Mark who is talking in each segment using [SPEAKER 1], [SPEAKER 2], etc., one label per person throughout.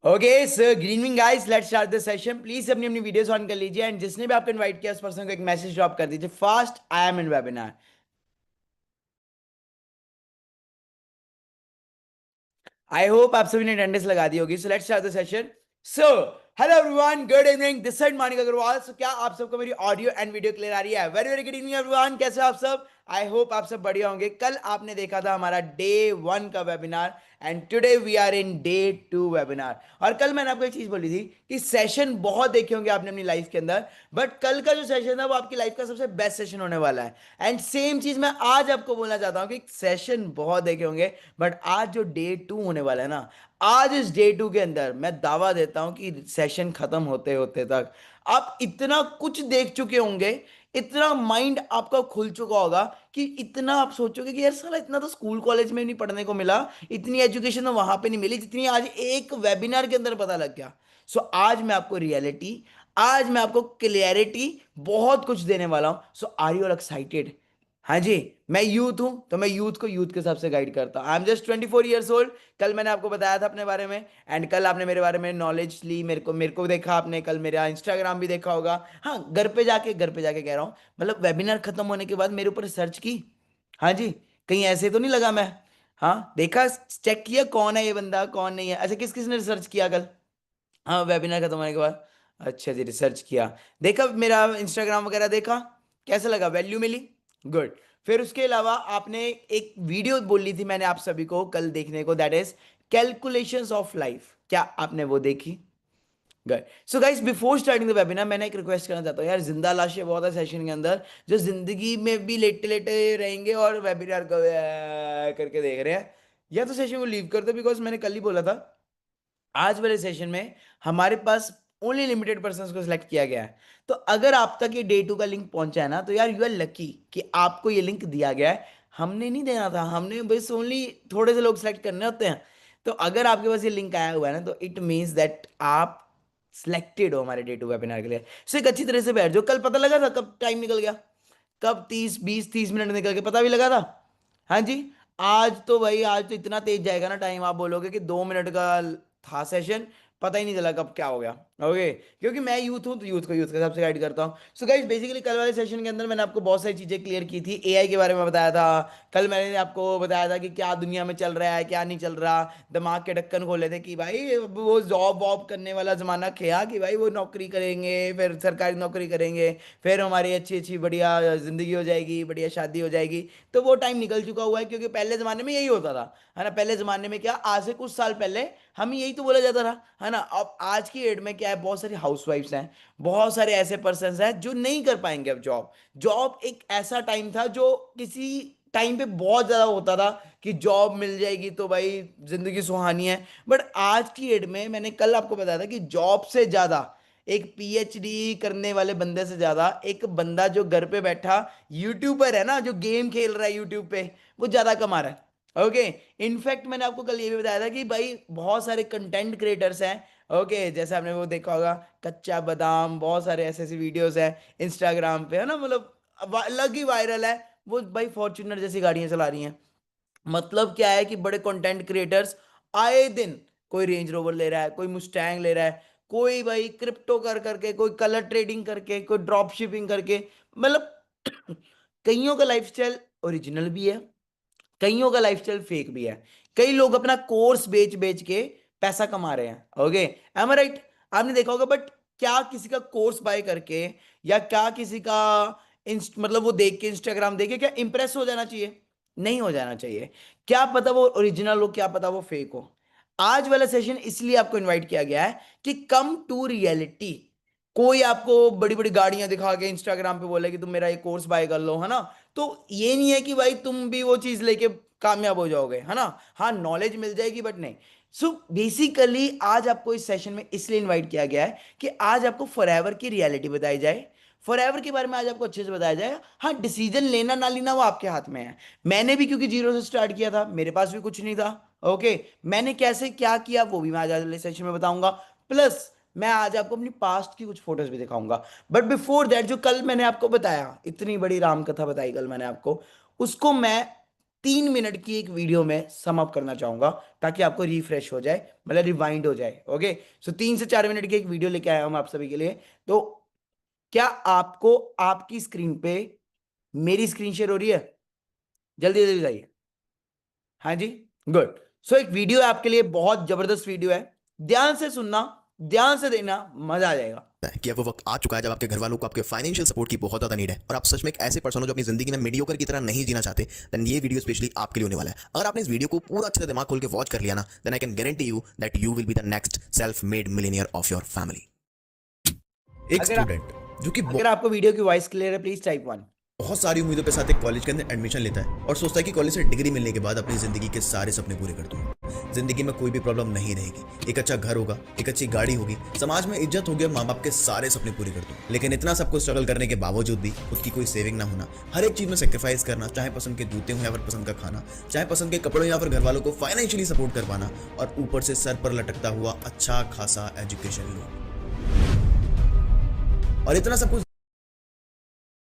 [SPEAKER 1] Okay sir, good evening guys, let's start the session. Please अपनी अपनी videos on कर लीजिए एंड जिसने भी आपको इनवाइट किया उस पर्सन को एक मैसेज ड्रॉप कर दीजिए fast, I am in webinar. I hope आप सभी ने अटेंडेंस लगा दी होगी। So let's start the session. So hello everyone, good evening, this side Manik Agarwal. So क्या आप सबको मेरी ऑडियो एंड वीडियो क्लियर आ रही है? Very very good evening everyone, कैसे हो आप सब? आई होप आप सब बढ़िया होंगे। कल आपने देखा था हमारा डे 1 का webinar and today we are in day 2 webinar. और कल मैंने आपको एक चीज बोली थी कि सेशन बहुत देखे होंगे आपने अपनी लाइफ के अंदर, बट कल का जो सेशन था वो आपकी लाइफ का सबसे बेस्ट सेशन होने वाला है। एंड सेम चीज मैं आज आपको बोलना चाहता हूँ कि सेशन बहुत देखे होंगे, बट आज जो डे 2 होने वाला है ना, आज इस डे 2 के अंदर मैं दावा देता हूं कि सेशन खत्म होते होते तक आप इतना कुछ देख चुके होंगे, इतना माइंड आपका खुल चुका होगा कि इतना आप सोचोगे कि यार साला इतना तो स्कूल कॉलेज में नहीं पढ़ने को मिला, इतनी एजुकेशन तो वहां पे नहीं मिली जितनी आज एक वेबिनार के अंदर पता लग गया। सो आज मैं आपको रियलिटी, आज मैं आपको क्लियरिटी बहुत कुछ देने वाला हूं। सो आर यू एक्साइटेड? हाँ जी। मैं यूथ हूं तो मैं यूथ को यूथ के हिसाब से गाइड करता हूं। I am just 24 years old. कल मैंने आपको बताया था अपने बारे में एंड कल आपने मेरे बारे में नॉलेज ली, मेरे को देखा आपने, कल मेरा इंस्टाग्राम भी देखा होगा। हाँ, घर पे जाके कह रहा हूँ, मतलब वेबिनार खत्म होने के बाद मेरे ऊपर सर्च की। हाँ जी। कहीं ऐसे तो नहीं लगा मैं? हाँ, देखा, चेक किया कौन है ये बंदा कौन नहीं है। अच्छा, किस किस ने रिसर्च किया कल? हाँ, वेबिनार खत्म होने के बाद। अच्छा जी, रिसर्च किया, देखा मेरा इंस्टाग्राम वगैरह देखा, कैसा लगा? वैल्यू मिली? गुड। फिर उसके अलावा आपने एक वीडियो बोली थी मैंने आप सभी को कल देखने को, that is calculations of life. क्या आपने वो देखी? Good. So guys, before starting the webinar मैंने एक रिक्वेस्ट करना चाहता हूँ यार, जिंदा लाशें बहुत है सेशन के अंदर जो जिंदगी में भी लेटे लेटे रहेंगे और वेबिनार को करके देख रहे हैं, या तो सेशन को लीव कर दो, बिकॉज मैंने कल ही बोला था आज वाले सेशन में हमारे पास ओनली लिमिटेड पर्सन्स को सिलेक्ट किया गया है। तो अगर आप तक ये डे 2 का लिंक पहुंचा है ना, तो यार यू आर लकी कि आपको ये लिंक दिया गया है। हमने नहीं देना था, हमने बस ओनली थोड़े से लोग सिलेक्ट करने होते हैं। तो अगर आपके पास ये लिंक आया हुआ है ना, तो इट मीन्स दैट आप सिलेक्टेड हो हमारे डे 2 वेबिनार के लिए। सो एक अच्छी तरह से बैठ जाओ। कल पता लगा था कब टाइम निकल गया? कब 30 20 30 मिनट निकल के पता भी लगा था? हाँ जी। आज तो भाई, आज तो इतना तेज जाएगा ना टाइम, आप बोलोगे कि 2 मिनट का था सेशन, पता ही नहीं चला कब क्या हो गया। ओके, क्योंकि मैं यूथ हूं तो यूथ को यूथ के हिसाब से गाइड करता हूँ। सो गाइस, बेसिकली कल वाले सेशन के अंदर मैंने आपको बहुत सारी चीजें क्लियर की थी, एआई के बारे में बताया था। कल मैंने आपको बताया था कि क्या दुनिया में चल रहा है क्या नहीं चल रहा। दिमाग के ढक्कन खोले थे कि भाई वो जॉब वॉब करने वाला जमाना खया, कि भाई वो नौकरी करेंगे, फिर सरकारी नौकरी करेंगे, फिर हमारी अच्छी अच्छी बढ़िया जिंदगी हो जाएगी, बढ़िया शादी हो जाएगी। तो वो टाइम निकल चुका हुआ है, क्योंकि पहले जमाने में यही होता था, है ना। पहले जमाने में क्या, आज से कुछ साल पहले हमें यही तो बोला जाता था, है ना। अब आज की एड में क्या है, बहुत सारी हाउसवाइफ्स हैं, बहुत सारे ऐसे पर्सन हैं जो नहीं कर पाएंगे अब जॉब। जॉब एक ऐसा टाइम था जो किसी टाइम पे बहुत ज्यादा होता था कि जॉब मिल जाएगी तो भाई जिंदगी सुहानी है। बट आज की एड में मैंने कल आपको बताया था कि जॉब से ज्यादा, एक पीएचडी करने वाले बंदे से ज्यादा, एक बंदा जो घर पे बैठा यूट्यूबर है ना, जो गेम खेल रहा है यूट्यूब पे, वो ज्यादा कमा रहा है। ओके। इनफैक्ट मैंने आपको कल ये भी बताया था कि भाई बहुत सारे कंटेंट क्रिएटर्स हैं। ओके, जैसे आपने वो देखा होगा, कच्चा बादाम, बहुत सारे ऐसे ऐसे वीडियोस हैं इंस्टाग्राम पे, है ना, मतलब अलग ही वायरल है। वो भाई फॉर्च्यूनर जैसी गाड़ियां चला रही हैं। मतलब क्या है कि बड़े कंटेंट क्रिएटर्स आए दिन कोई रेंज रोवर ले रहा है, कोई मुस्टैंग ले रहा है, कोई भाई क्रिप्टो कर करके, कोई कलर ट्रेडिंग करके, कोई ड्रॉप शिपिंग करके, मतलब कईयों का लाइफस्टाइल ओरिजिनल भी है, कईयों का लाइफस्टाइल फेक भी है। कई लोग अपना कोर्स बेच बेच के पैसा कमा रहे हैं। ओके, एम आई राइट? आपने देखा होगा। बट क्या किसी का कोर्स बाय करके, या क्या किसी का मतलब वो देख के, इंस्टाग्राम देख के क्या इंप्रेस हो जाना चाहिए? नहीं हो जाना चाहिए। क्या पता वो ओरिजिनल हो, क्या पता वो फेक हो। आज वाला सेशन इसलिए आपको इनवाइट किया गया है कि कम टू रियलिटी। कोई आपको बड़ी बड़ी गाड़ियां दिखा के इंस्टाग्राम पे बोले कि तुम मेरा ये कोर्स बाय कर लो, है ना। तो ये नहीं है कि भाई तुम भी वो चीज लेके कामयाब हो जाओगे, है ना। हाँ, नॉलेज मिल जाएगी बट नहीं। सो बेसिकली आज आपको इस सेशन में इसलिए इनवाइट किया गया है कि आज आपको फॉरएवर की रियलिटी बताई जाए, फॉरएवर के बारे में आज आपको अच्छे से बताया जाए। हाँ, डिसीजन लेना ना लेना वो आपके हाथ में है। मैंने भी क्योंकि जीरो से स्टार्ट किया था, मेरे पास भी कुछ नहीं था। ओके, मैंने कैसे क्या किया वो भी मैं आज वाले सेशन में बताऊंगा। प्लस मैं आज आपको अपनी पास्ट की कुछ फोटोज भी दिखाऊंगा। बट बिफोर दैट, जो कल मैंने आपको बताया, इतनी बड़ी राम कथा बताई कल मैंने आपको, उसको मैं 3 मिनट की एक वीडियो में सम अप करना चाहूंगा ताकि आपको रिफ्रेश हो जाए, मतलब रिवाइंड हो जाए। ओके, सो 3 से 4 मिनट की एक वीडियो लेके आया हूं आप सभी के लिए। तो क्या आपको आपकी स्क्रीन पे मेरी स्क्रीन शेयर हो रही है? जल्दी जल्दी बताइए। हाँ जी, गुड। सो एक वीडियो है आपके लिए, बहुत जबरदस्त वीडियो है, ध्यान से सुनना, ध्यान से देना, मजा आ जाएगा।
[SPEAKER 2] कि अब वो वक्त आ चुका है जब आपके घर वालों को आपके फाइनेंशियल सपोर्ट की बहुत ज़्यादा नीड है और आप सच में एक ऐसे पर्सन हो जो अपनी जिंदगी में मीडियोकर की तरह नहीं जीना चाहते, देन ये वीडियो स्पेशली आपके लिए होने वाला है। अगर आपने इस वीडियो को पूरा अच्छे से दिमाग खोल के वॉच कर लिया ना, then I can guarantee you that you will be the next self made millionaire of your family. एक स्टूडेंट जो कि
[SPEAKER 1] अगर आपको वीडियो की वॉइस क्लियर है, प्लीज टाइप 1।
[SPEAKER 2] बहुत सारी उम्मीदों के साथ एक कॉलेज के अंदर एडमिशन लेता है और सोचता है कि कॉलेज से डिग्री मिलने के बाद अपनी जिंदगी के सारे सपने पूरे कर दूंगा, जिंदगी में कोई भी प्रॉब्लम नहीं रहेगी, एक अच्छा घर होगा, एक अच्छी गाड़ी होगी, समाज में इज्जत होगी और माँ बाप के सारे सपने पूरे कर दूं। लेकिन इतना सब कुछ स्ट्रगल करने के बावजूद भी खुद की कोई सेविंग ना होना, हर एक चीज में सेक्रीफाइस करना, चाहे पसंद के जूते हो या फिर पसंद का खाना, चाहे पसंद के कपड़ों या फिर घर वालों को फाइनेंशियली सपोर्ट कर पाना, और ऊपर से सर पर लटकता हुआ अच्छा खासा एजुकेशन लोन। और इतना सब कुछ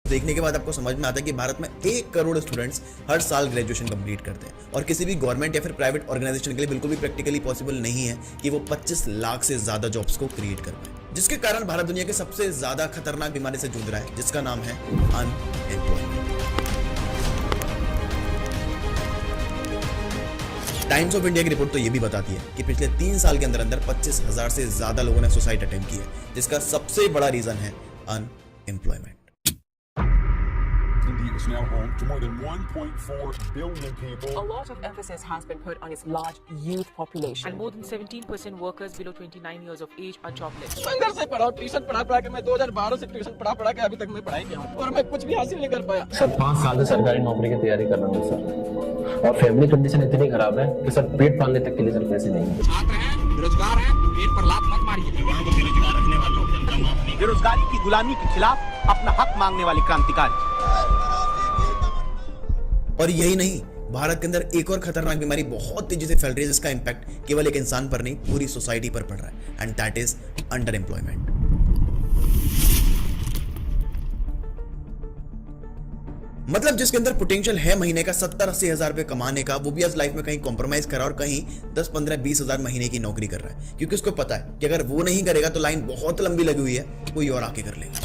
[SPEAKER 2] देखने के बाद आपको समझ में आता है कि भारत में 1 करोड़ स्टूडेंट्स हर साल ग्रेजुएशन कंप्लीट करते हैं और किसी भी गवर्नमेंट या फिर प्राइवेट ऑर्गेनाइजेशन के लिए बिल्कुल भी प्रैक्टिकली पॉसिबल नहीं है कि वो 25 लाख से ज्यादा जॉब्स को क्रिएट कर पाए, जिसके कारण भारत दुनिया के सबसे ज्यादा खतरनाक बीमारी से जूझ रहा है, जिसका नाम है अनएम्प्लॉयमेंट। टाइम्स ऑफ इंडिया की रिपोर्ट तो ये भी बताती है कि पिछले 3 साल के अंदर अंदर 25,000 से ज्यादा लोगों ने सुसाइड अटेम्प्ट की है, जिसका सबसे बड़ा रीजन है unemployment.
[SPEAKER 3] India is now home to more than 1.4 billion people.
[SPEAKER 4] A lot of emphasis has been put on its large youth population.
[SPEAKER 5] And more than 17% workers below 29 years of age are jobless.
[SPEAKER 6] संघर्ष से पढ़ा, tuition पढ़ा के मैं 2012 से tuition पढ़ा के अभी तक मैं पढ़ाई किया और मैं कुछ भी हासिल नहीं कर पाया।
[SPEAKER 7] सर 5 साल से सरकारी नौकरी की तैयारी कर रहा हूँ सर, और फैमिली कंडीशन इतनी खराब है कि सर पेट पालने तक के लिए सर पैसे नहीं है।
[SPEAKER 6] छात्र हैं, बेरोजगार हैं, पेट पर लात मत मारिए।
[SPEAKER 8] बेरोजगारी की गुलामी के खिलाफ अपना हक मांगने वाली क्रांतिकारी।
[SPEAKER 2] और यही नहीं, भारत के अंदर एक और खतरनाक बीमारी बहुत तेजी से फैल रही है, जिसका इंपैक्ट केवल एक इंसान पर नहीं पूरी सोसाइटी पर पड़ रहा है, and that is under employment. मतलब जिसके अंदर पोटेंशियल है महीने का 70-80 हजार रुपए कमाने का, वो भी आज लाइफ में कहीं कॉम्प्रोमाइज करा और कहीं 10-15-20 हजार महीने की नौकरी कर रहा है, क्योंकि उसको पता है कि अगर वो नहीं करेगा तो लाइन बहुत लंबी लगी हुई है, कोई और आके कर लेगा।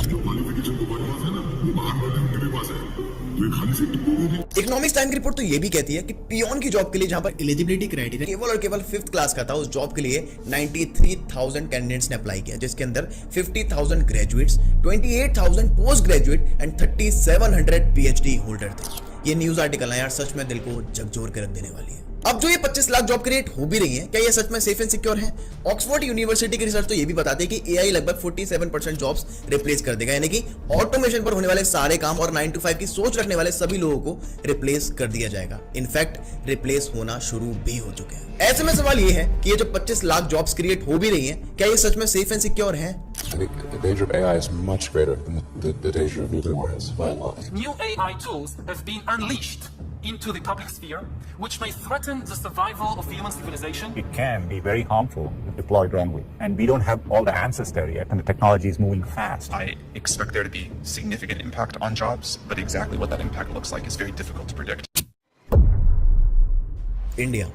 [SPEAKER 2] इकोनॉमिक्स टाइम की रिपोर्ट तो ये भी कहती है कि पियोन की जॉब के लिए जहां पर एलिजिबिलिटी क्राइटेरिया केवल और केवल 5th क्लास का था, उस जॉब के लिए 93,000 कैंडिडेट्स ने अप्लाई किया, जिसके अंदर 50,000 graduates, 28,000 post graduate and 3,700 PhD holder थे। ये न्यूज आर्टिकल है यार, सच में दिल को झकझोर के रख देने वाली है। अब जो ये 25 लाख जॉब क्रिएट हो भी रही है, क्या ये सच में सेफ एंड सिक्योर है? ऑक्सफोर्ड यूनिवर्सिटी की रिसर्च तो ये भी बताती है कि एआई लगभग 47% जॉब्स रिप्लेस कर देगा, यानी कि ऑटोमेशन पर होने वाले सारे काम और 9 to 5 की सोच रखने वाले सभी लोगों को रिप्लेस कर दिया जाएगा। इनफैक्ट रिप्लेस होना शुरू भी हो चुके हैं। ऐसे में सवाल ये है कि ये जो 25 लाख जॉब्स क्रिएट हो भी रही हैं, क्या ये सच में सेफ एंड सिक्योर है?
[SPEAKER 3] I think the danger of AI is much greater than the danger of nuclear warheads by a lot.
[SPEAKER 9] New AI tools have been unleashed into the public sphere, which may threaten the survival of human civilization.
[SPEAKER 10] It can be very harmful if deployed wrongly, and we don't have all the answers there yet, and the technology is moving fast.
[SPEAKER 11] I expect there to be significant impact on jobs, but exactly what that impact looks like is very difficult to predict.
[SPEAKER 2] India,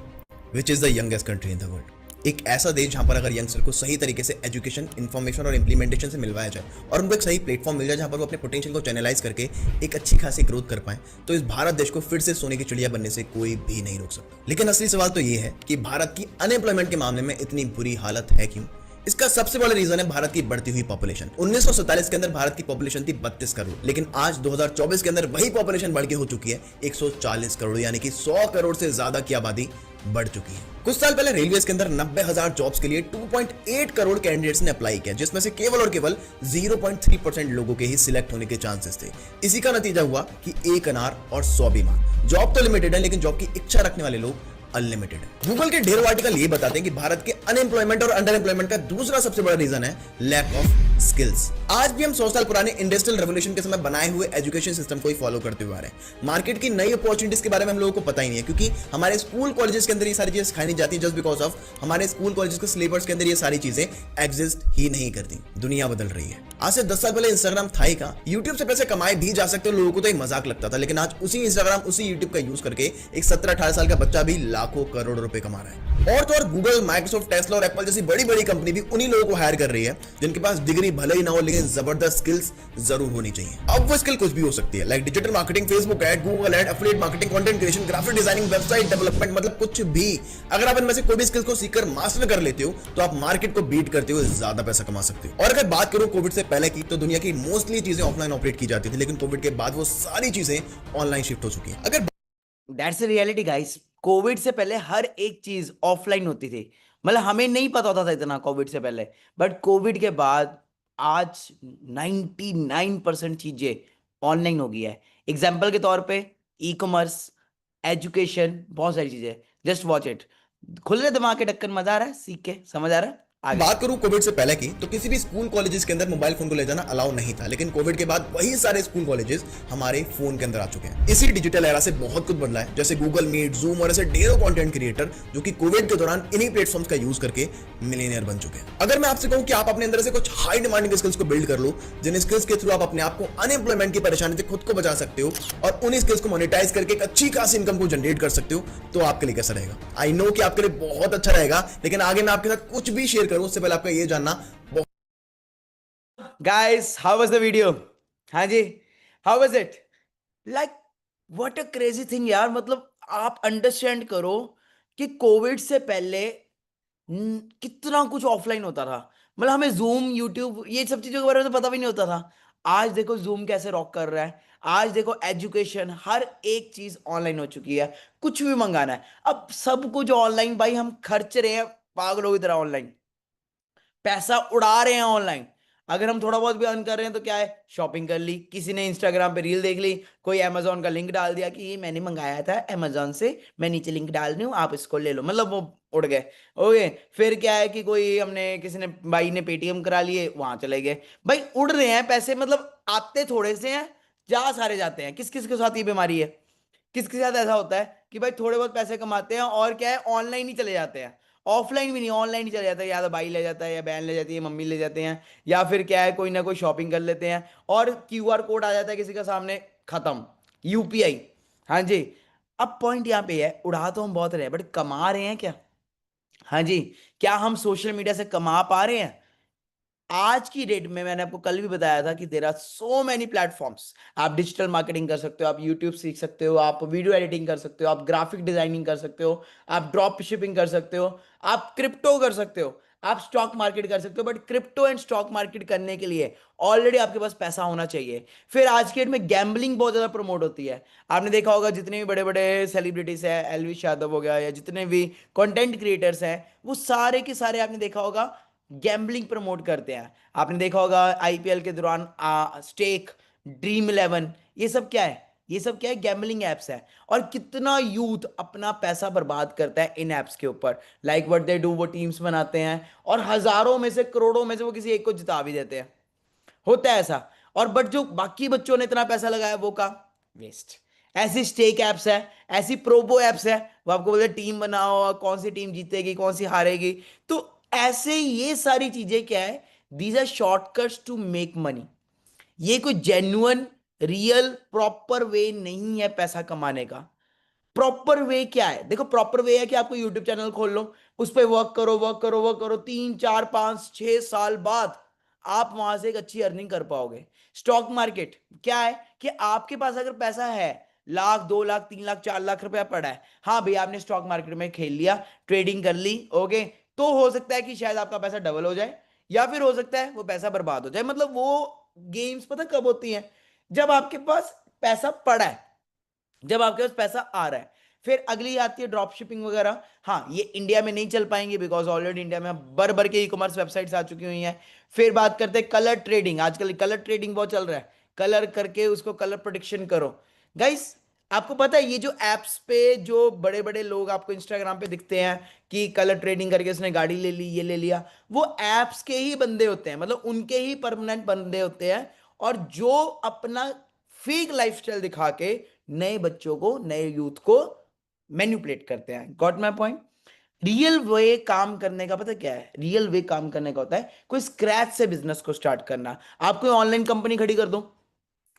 [SPEAKER 2] which is the youngest country in the world, एक ऐसा देश जहां पर अगर youngster को सही तरीके से एजुकेशन, इंफॉर्मेशन और इंप्लीमेंटेशन से मिलवाया जाए और उनको एक सही प्लेटफॉर्म मिल जाए जहां पर वो अपने पोटेंशियल को चैनलाइज करके एक अच्छी खासी ग्रोथ कर पाए, तो इस भारत देश को फिर से सोने की चिड़िया बनने से कोई भी नहीं रोक सकता। लेकिन असली सवाल तो ये है कि भारत की अनएम्प्लॉयमेंट के मामले में इतनी बुरी हालत है क्यों? इसका सबसे बड़ा रीजन है भारत की बढ़ती हुई पॉपुलेशन। 1947 के अंदर भारत की पॉपुलेशन थी 32 करोड़, लेकिन आज 2024 के अंदर वही पॉपुलेशन बढ़ के हो चुकी है 140 करोड़, यानी कि 100 करोड़ से ज्यादा की आबादी बढ़ चुकी है। कुछ साल पहले रेलवेज के अंदर 90,000 जॉब्स के लिए 2.8 करोड़ कैंडिडेट्स ने अप्लाई किया, जिसमें से केवल और केवल 0.3% लोगों के ही सिलेक्ट होने के चांसेस थे। इसी का नतीजा हुआ कि 1 अनार और 100 बीमार। जॉब तो लिमिटेड है, लेकिन जॉब की इच्छा रखने वाले लोग अनलिमिटेड है। गूगल के ढेरों आर्टिकल ये बताते हैं कि भारत के अनएम्प्लॉयमेंट और अंडर एम्प्लॉयमेंट का दूसरा सबसे बड़ा रीजन है लैक ऑफ स्किल्स। आज भी हम 100 साल पुराने इंडस्ट्रियल रेवोल्यूशन के समय बनाए हुए एजुकेशन सिस्टम को ही फॉलो करते हुए आ रहे हैं। मार्केट की नई अपॉर्चुनिटीज के बारे में हम लोगों को पता ही नहीं है, क्योंकि हमारे स्कूल कॉलेजेस के अंदर ये सारी चीजें सिखाई नहीं जाती, जस्ट बिकॉज ऑफ हमारे स्कूल कॉलेजेस के सिलेबस के अंदर ये सारी चीजें एग्जिस्ट ही नहीं करती। दुनिया बदल रही है। आज से 10 साल पहले इंस्टाग्राम था ही का, यूट्यूब से पैसे कमाए भी जा सकते हो, लोगों को तो ये मजाक लगता था, लेकिन आज उसी इंस्टाग्राम उसी यूट्यूब का यूज करके एक 17-18 साल का बच्चा भी लाखों करोड़ रुपए कमा रहा है। और तो और गूगल, माइक्रोसॉफ्ट, टेस्ला और एप्पल जैसी बड़ी बड़ी कंपनी भी उन्हीं लोगों को हायर कर रही है जिनके पास डिग्री भले ही ना हो, लेकिन जबरदस्त स्किल्स जरूर होनी चाहिए। अब वो स्किल कुछ भी हो सकती है, like digital marketing, Facebook ad, Google ad, affiliate marketing, content creation, graphic designing, website development, मतलब कुछ भी। अगर आप इनमें से कोई भी स्किल को सीखकर मास्टर कर लेते हो तो आप मार्केट को बीट करते हुए ज्यादा पैसा कमा सकते हो। और अगर बात करूं कोविड से पहले की, तो दुनिया की मोस्टली चीजें ऑफलाइन ऑपरेट की जाती थी, लेकिन कोविड के बाद वो सारी चीजें ऑनलाइन शिफ्ट हो चुकी हैं। अगर
[SPEAKER 1] दैट्स रियलिटी गाइस। कोविड से पहले हर एक चीज ऑफलाइन होती थी, मतलब हमें नहीं पता होता था इतना कोविड से पहले, बट कोविड के बाद आज 99% चीजें ऑनलाइन हो गई है। एग्जाम्पल के तौर पे ई कॉमर्स, एजुकेशन, बहुत सारी चीजें। जस्ट वॉच इट, खुले दिमाग के ढक्कन, मजा आ रहा है सीख के, समझ आ रहा है।
[SPEAKER 2] बात करूं कोविड से पहले की, तो किसी भी स्कूल कॉलेजेस के अंदर मोबाइल फोन को ले जाना अलाउ नहीं था, लेकिन कोविड के बाद वही सारे स्कूल कॉलेजेस हमारे फोन के अंदर आ चुके हैं। इसी डिजिटल एरा से बहुत कुछ बदला है, जैसे गूगल मीट, जूम और ऐसे ढेरों कंटेंट क्रिएटर जो कि कोविड के दौरान इन्हीं प्लेटफॉर्म्स का यूज करके मिलियनियर बन चुके हैं। अगर मैं आपसे कहूं कि आप अपने अंदर से कुछ हाई डिमांडिंग स्किल्स को बिल्ड कर लो, जिन स्किल्स के थ्रू आप अपने आप को अनएम्प्लॉयमेंट की परेशानी से खुद को बचा सकते हो और उन्हीं स्किल्स को मोनेटाइज करके एक अच्छी खासी इनकम को जनरेट कर सकते हो, तो आपके लिए कैसा रहेगा? आई नो कि आपके लिए बहुत अच्छा रहेगा, लेकिन आगे मैं आपके साथ कुछ भी शेयर करूं उससे पहले आपका ये जानना।
[SPEAKER 1] Guys, how was the video? हाँ जी, how was it? Like what a crazy thing यार। मतलब आप अंडरस्टैंड करो कि कोविड से पहले कितना कुछ ऑफलाइन होता था। मतलब हमें जूम, यूट्यूब, ये सब चीजों के बारे में तो पता भी नहीं होता था। आज देखो जूम कैसे रॉक कर रहा है। आज देखो एजुकेशन, हर एक चीज ऑनलाइन हो चुकी है। कुछ भी मंगाना है अब सब कुछ ऑनलाइन। भाई हम खर्च रहे हैं पागलों की तरह ऑनलाइन, पैसा उड़ा रहे हैं ऑनलाइन। अगर हम थोड़ा बहुत भी अर्न कर रहे हैं तो क्या है, शॉपिंग कर ली, किसी ने इंस्टाग्राम पे रील देख ली, कोई अमेजोन का लिंक डाल दिया कि ये मैंने मंगाया था अमेजोन से, मैं नीचे लिंक डाल रही हूँ, आप इसको ले लो, मतलब वो उड़ गए। ओके, फिर क्या है कि कोई हमने किसी ने भाई ने पेटीएम करा लिए, वहां चले गए। भाई उड़ रहे हैं पैसे, मतलब आते थोड़े से हैं, जा सारे जाते हैं। किस किस के साथ ये बीमारी है? किस के साथ ऐसा होता है कि भाई थोड़े बहुत पैसे कमाते हैं और क्या है, ऑनलाइन ही चले जाते हैं। ऑफलाइन भी नहीं, ऑनलाइन ही चले जाता है। या तो भाई ले जाता है, या बहन ले जाती है, मम्मी ले जाते हैं, या फिर क्या है कोई ना कोई शॉपिंग कर लेते हैं और क्यूआर कोड आ जाता है किसी का सामने, खत्म, यूपीआई। हाँ जी। अब पॉइंट यहाँ पे है, उड़ा तो हम बहुत रहे हैं, बट कमा रहे हैं क्या? हाँ जी, क्या हम सोशल मीडिया से कमा पा रहे हैं? आज की डेट में, मैंने आपको कल भी बताया था कि there are so many platforms. आप डिजिटल मार्केटिंग कर सकते हो, आप यूट्यूब सीख सकते हो, आप वीडियो एडिटिंग कर सकते हो, आप ग्राफिक डिजाइनिंग कर सकते हो, आप ड्रॉप शिपिंग कर सकते हो, आप क्रिप्टो कर सकते हो, आप स्टॉक मार्केट कर सकते हो। But crypto and stock market करने के लिए ऑलरेडी आपके पास पैसा होना चाहिए। फिर आज की डेट में गैम्बलिंग बहुत ज्यादा प्रमोट होती है। आपने देखा होगा जितने भी बड़े बड़े सेलिब्रिटीज है, एलविश यादव हो गया, या जितने भी कंटेंट क्रिएटर्स हैं, वो सारे के सारे आपने देखा होगा गैम्बलिंग प्रमोट करते हैं। आपने देखा होगा आईपीएल के दौरान स्टेक, ड्रीम 11, ये सब क्या है? ये सब क्या है? गैम्बलिंग एप्स है। और कितना यूथ अपना पैसा बर्बाद करता है इन एप्स के ऊपर। लाइक व्हाट दे डू, वो टीम्स बनाते हैं और हजारों में से, करोड़ों में से वो किसी एक को जिता भी देते हैं। होता है ऐसा। और बट जो बाकी बच्चों ने इतना पैसा लगाया वो का वेस्ट। ऐसी स्टेक एप्स है, ऐसी प्रोबो एप्स है, वो आपको बोलते टीम बनाओ, कौन सी टीम जीतेगी, कौन सी हारेगी। तो ऐसे ये सारी चीजें क्या है, these are shortcuts to make money. ये कोई जेन्युइन, रियल, प्रॉपर वे नहीं है पैसा कमाने का। प्रॉपर वे क्या है? देखो, प्रॉपर वे है कि आपको यूट्यूब चैनल खोल लो, उस पर वर्क करो, वर्क करो, वर्क करो, 3, 4, 5, 6 साल बाद आप वहां से एक अच्छी अर्निंग कर पाओगे। स्टॉक मार्केट क्या है कि आपके पास अगर पैसा है, 1,00,000, 2,00,000, 3,00,000, 4,00,000 रुपया पड़ा है, हाँ भाई आपने स्टॉक मार्केट में खेल लिया, ट्रेडिंग कर ली, ओके, तो हो सकता है कि शायद आपका पैसा डबल हो जाए, या फिर हो सकता है वो पैसा बर्बाद हो जाए। मतलब वो गेम्स पता कब होती हैं? जब आपके पास पैसा पड़ा है, जब आपके पास पैसा आ रहा है। फिर अगली आती है ड्रॉप शिपिंग वगैरह। हाँ, ये इंडिया में नहीं चल पाएंगे बिकॉज ऑलरेडी इंडिया में भर के ई कॉमर्स वेबसाइट्स आ चुकी हुई हैं। फिर बात करते हैं कलर ट्रेडिंग। आजकल कलर ट्रेडिंग बहुत चल रहा है, कलर करके उसको कलर प्रोडिक्शन करो। गाइस, आपको पता है ये जो एप्स पे जो बड़े बड़े लोग आपको इंस्टाग्राम पे दिखते हैं कि कलर ट्रेडिंग करके उसने गाड़ी ले ली, ये ले लिया, वो एप्स के ही बंदे होते हैं, मतलब उनके ही परमानेंट बंदे होते हैं, और जो अपना फेक लाइफस्टाइल दिखा के नए बच्चों को, नए यूथ को मैनिपुलेट करते हैं। Got my point? Real way काम करने का पता क्या है? रियल वे काम करने का होता है कोई स्क्रैच से बिजनेस को स्टार्ट करना। आप कोई ऑनलाइन कंपनी खड़ी कर दो,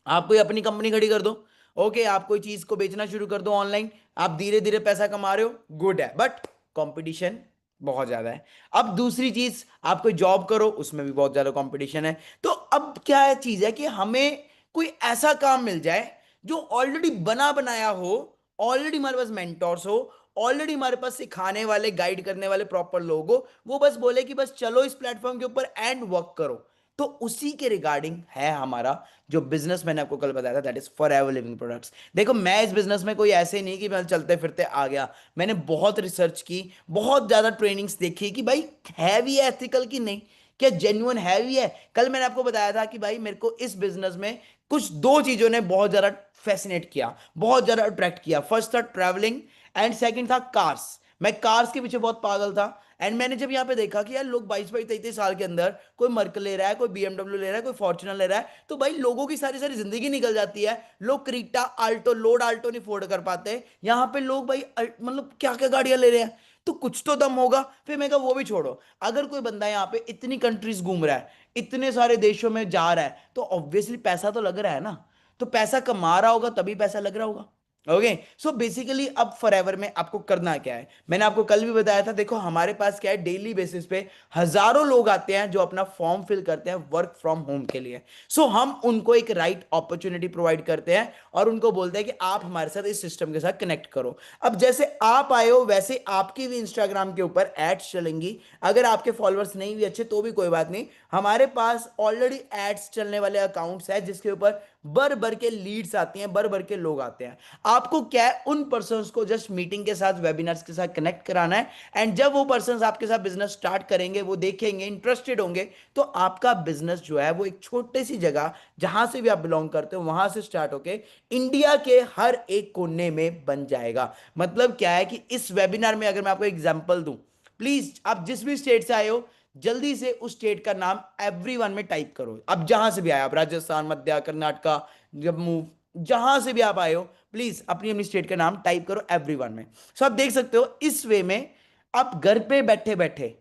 [SPEAKER 1] आप कोई अपनी कंपनी खड़ी कर दो, ओके, आप कोई चीज को बेचना शुरू कर दो ऑनलाइन, आप धीरे धीरे पैसा कमा रहे हो, गुड है, बट कंपटीशन बहुत ज्यादा है। अब दूसरी चीज, आप कोई जॉब करो, उसमें भी बहुत ज्यादा कंपटीशन है। तो अब क्या है चीज है कि हमें कोई ऐसा काम मिल जाए जो ऑलरेडी बना बनाया हो, ऑलरेडी हमारे पास मेंटोर्स हो, ऑलरेडी हमारे पास सिखाने वाले, गाइड करने वाले प्रॉपर लोग हो, वो बस बोले कि बस चलो इस प्लेटफॉर्म के ऊपर एंड वर्क करो। तो उसी के रिगार्डिंग है हमारा जो बिजनेस मैंने आपको कल बताया था, that is forever living products. देखो मैं इस बिजनेस में कोई ऐसे नहीं कि मैं चलते फिरते आ गया, मैंने बहुत रिसर्च की, बहुत ज्यादा ट्रेनिंग्स देखी कि भाई है भी एथिकल कि नहीं, क्या जेन्युइन है भी है। कल मैंने आपको बताया था कि भाई मेरे को इस बिजनेस में कुछ दो चीजों ने बहुत ज्यादा फैसिनेट किया, बहुत ज्यादा अट्रैक्ट किया। फर्स्ट था ट्रैवलिंग एंड सेकंड था कार्स। मैं कार्स के पीछे बहुत पागल था, एंड मैंने जब यहाँ पे देखा कि यार लोग 22-23 साल के अंदर कोई मर्क ले रहा है, कोई BMW ले रहा है, कोई फॉर्च्यूनर ले रहा है, तो भाई लोगों की सारी सारी जिंदगी निकल जाती है। लोग क्रीटा, आल्टो, लोड आल्टो नहीं अफोर्ड कर पाते, यहाँ पे लोग भाई मतलब क्या क्या गाड़ियां ले रहे हैं, तो कुछ तो दम होगा। फिर मैं कहा वो भी छोड़ो, अगर कोई बंदा यहाँ पे इतनी कंट्रीज घूम रहा है, इतने सारे देशों में जा रहा है, तो ऑब्वियसली पैसा तो लग रहा है ना, तो पैसा कमा रहा होगा तभी पैसा लग रहा होगा। ओके, सो बेसिकली अब फॉरएवर में आपको करना क्या है, मैंने आपको कल भी बताया था। देखो हमारे पास क्या है, डेली बेसिस पे हजारों लोग आते हैं जो अपना फॉर्म फिल करते हैं वर्क फ्रॉम होम के लिए। सो हम उनको एक राइट अपॉर्चुनिटी प्रोवाइड करते हैं और उनको बोलते हैं कि आप हमारे साथ इस सिस्टम के साथ कनेक्ट करो। अब जैसे आप आए हो वैसे आपकी भी इंस्टाग्राम के ऊपर एड्स चलेंगी। अगर आपके फॉलोअर्स नहीं भी अच्छे तो भी कोई बात नहीं, हमारे पास ऑलरेडी एड्स चलने वाले अकाउंट्स है जिसके ऊपर भर भर के लीड्स आती हैं, भर भर के लोग आते हैं। आपको क्या है, उन पर्सन्स को जस्ट मीटिंग के साथ, वेबिनार्स के साथ कनेक्ट कराना है, एंड जब वो पर्सन्स आपके साथ बिजनेस स्टार्ट करेंगे, वो देखेंगे, इंटरेस्टेड होंगे, तो आपका बिजनेस जो है वो एक छोटी सी जगह जहां से भी आप बिलोंग करते हो वहां से स्टार्ट होके इंडिया के हर एक कोने में बन जाएगा। मतलब क्या है कि इस वेबिनार में अगर मैं आपको एग्जांपल दूं, प्लीज आप जिस भी स्टेट से आए हो जल्दी से उस स्टेट का नाम एवरीवन में टाइप करो। अब जहां से भी आए आप, राजस्थान, मध्य, कर्नाटका, जम्मू, जहां से भी आप आए हो, प्लीज अपनी अपनी स्टेट का नाम टाइप करो एवरीवन में। सो आप देख सकते हो इस वे में आप घर पे बैठे बैठे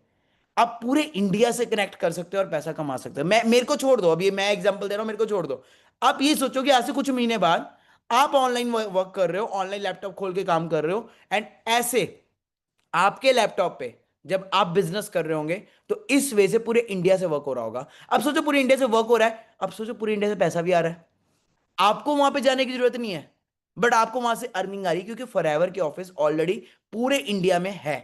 [SPEAKER 1] आप पूरे इंडिया से कनेक्ट कर सकते हो और पैसा कमा सकते हो। मैं, मेरे को छोड़ दो, अभी मैं एग्जांपल दे रहा हूं, मेरे को छोड़ दो। आप ये सोचो कि आज से कुछ महीने बाद आप ऑनलाइन वर्क कर रहे हो, ऑनलाइन लैपटॉप खोल के काम कर रहे हो, एंड ऐसे आपके लैपटॉप पे जब आप बिजनेस कर रहे होंगे तो इस वे से पूरे इंडिया से वर्क हो रहा होगा। अब सोचो पूरे इंडिया से वर्क हो रहा है, अब सोचो पूरे इंडिया से पैसा भी आ रहा है, आपको वहां पे जाने की जरूरत नहीं है, बट आपको वहां से अर्निंग आ रही है क्योंकि फॉरएवर के ऑफिस ऑलरेडी पूरे इंडिया में है,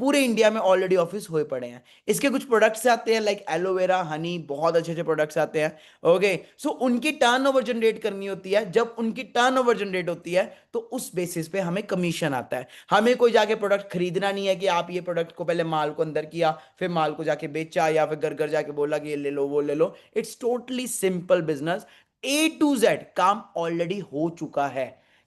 [SPEAKER 1] पूरे इंडिया में ऑलरेडी ऑफिस हुए पड़े हैं। इसके कुछ प्रोडक्ट्स आते हैं लाइक एलोवेरा, हनी, बहुत अच्छे अच्छे प्रोडक्ट्स आते हैं। ओके, सो उनकी टर्नओवर जनरेट करनी होती है, जब उनकी टर्नओवर जनरेट होती है तो उस बेसिस पे हमें कमीशन आता है। हमें कोई जाके प्रोडक्ट खरीदना नहीं है कि आप ये प्रोडक्ट को पहले माल को अंदर किया, फिर माल को जाके बेचा, या फिर घर घर जाके बोला कि ये ले लो, वो ले लो। It's totally simple business, A to Z काम ऑलरेडी हो चुका है,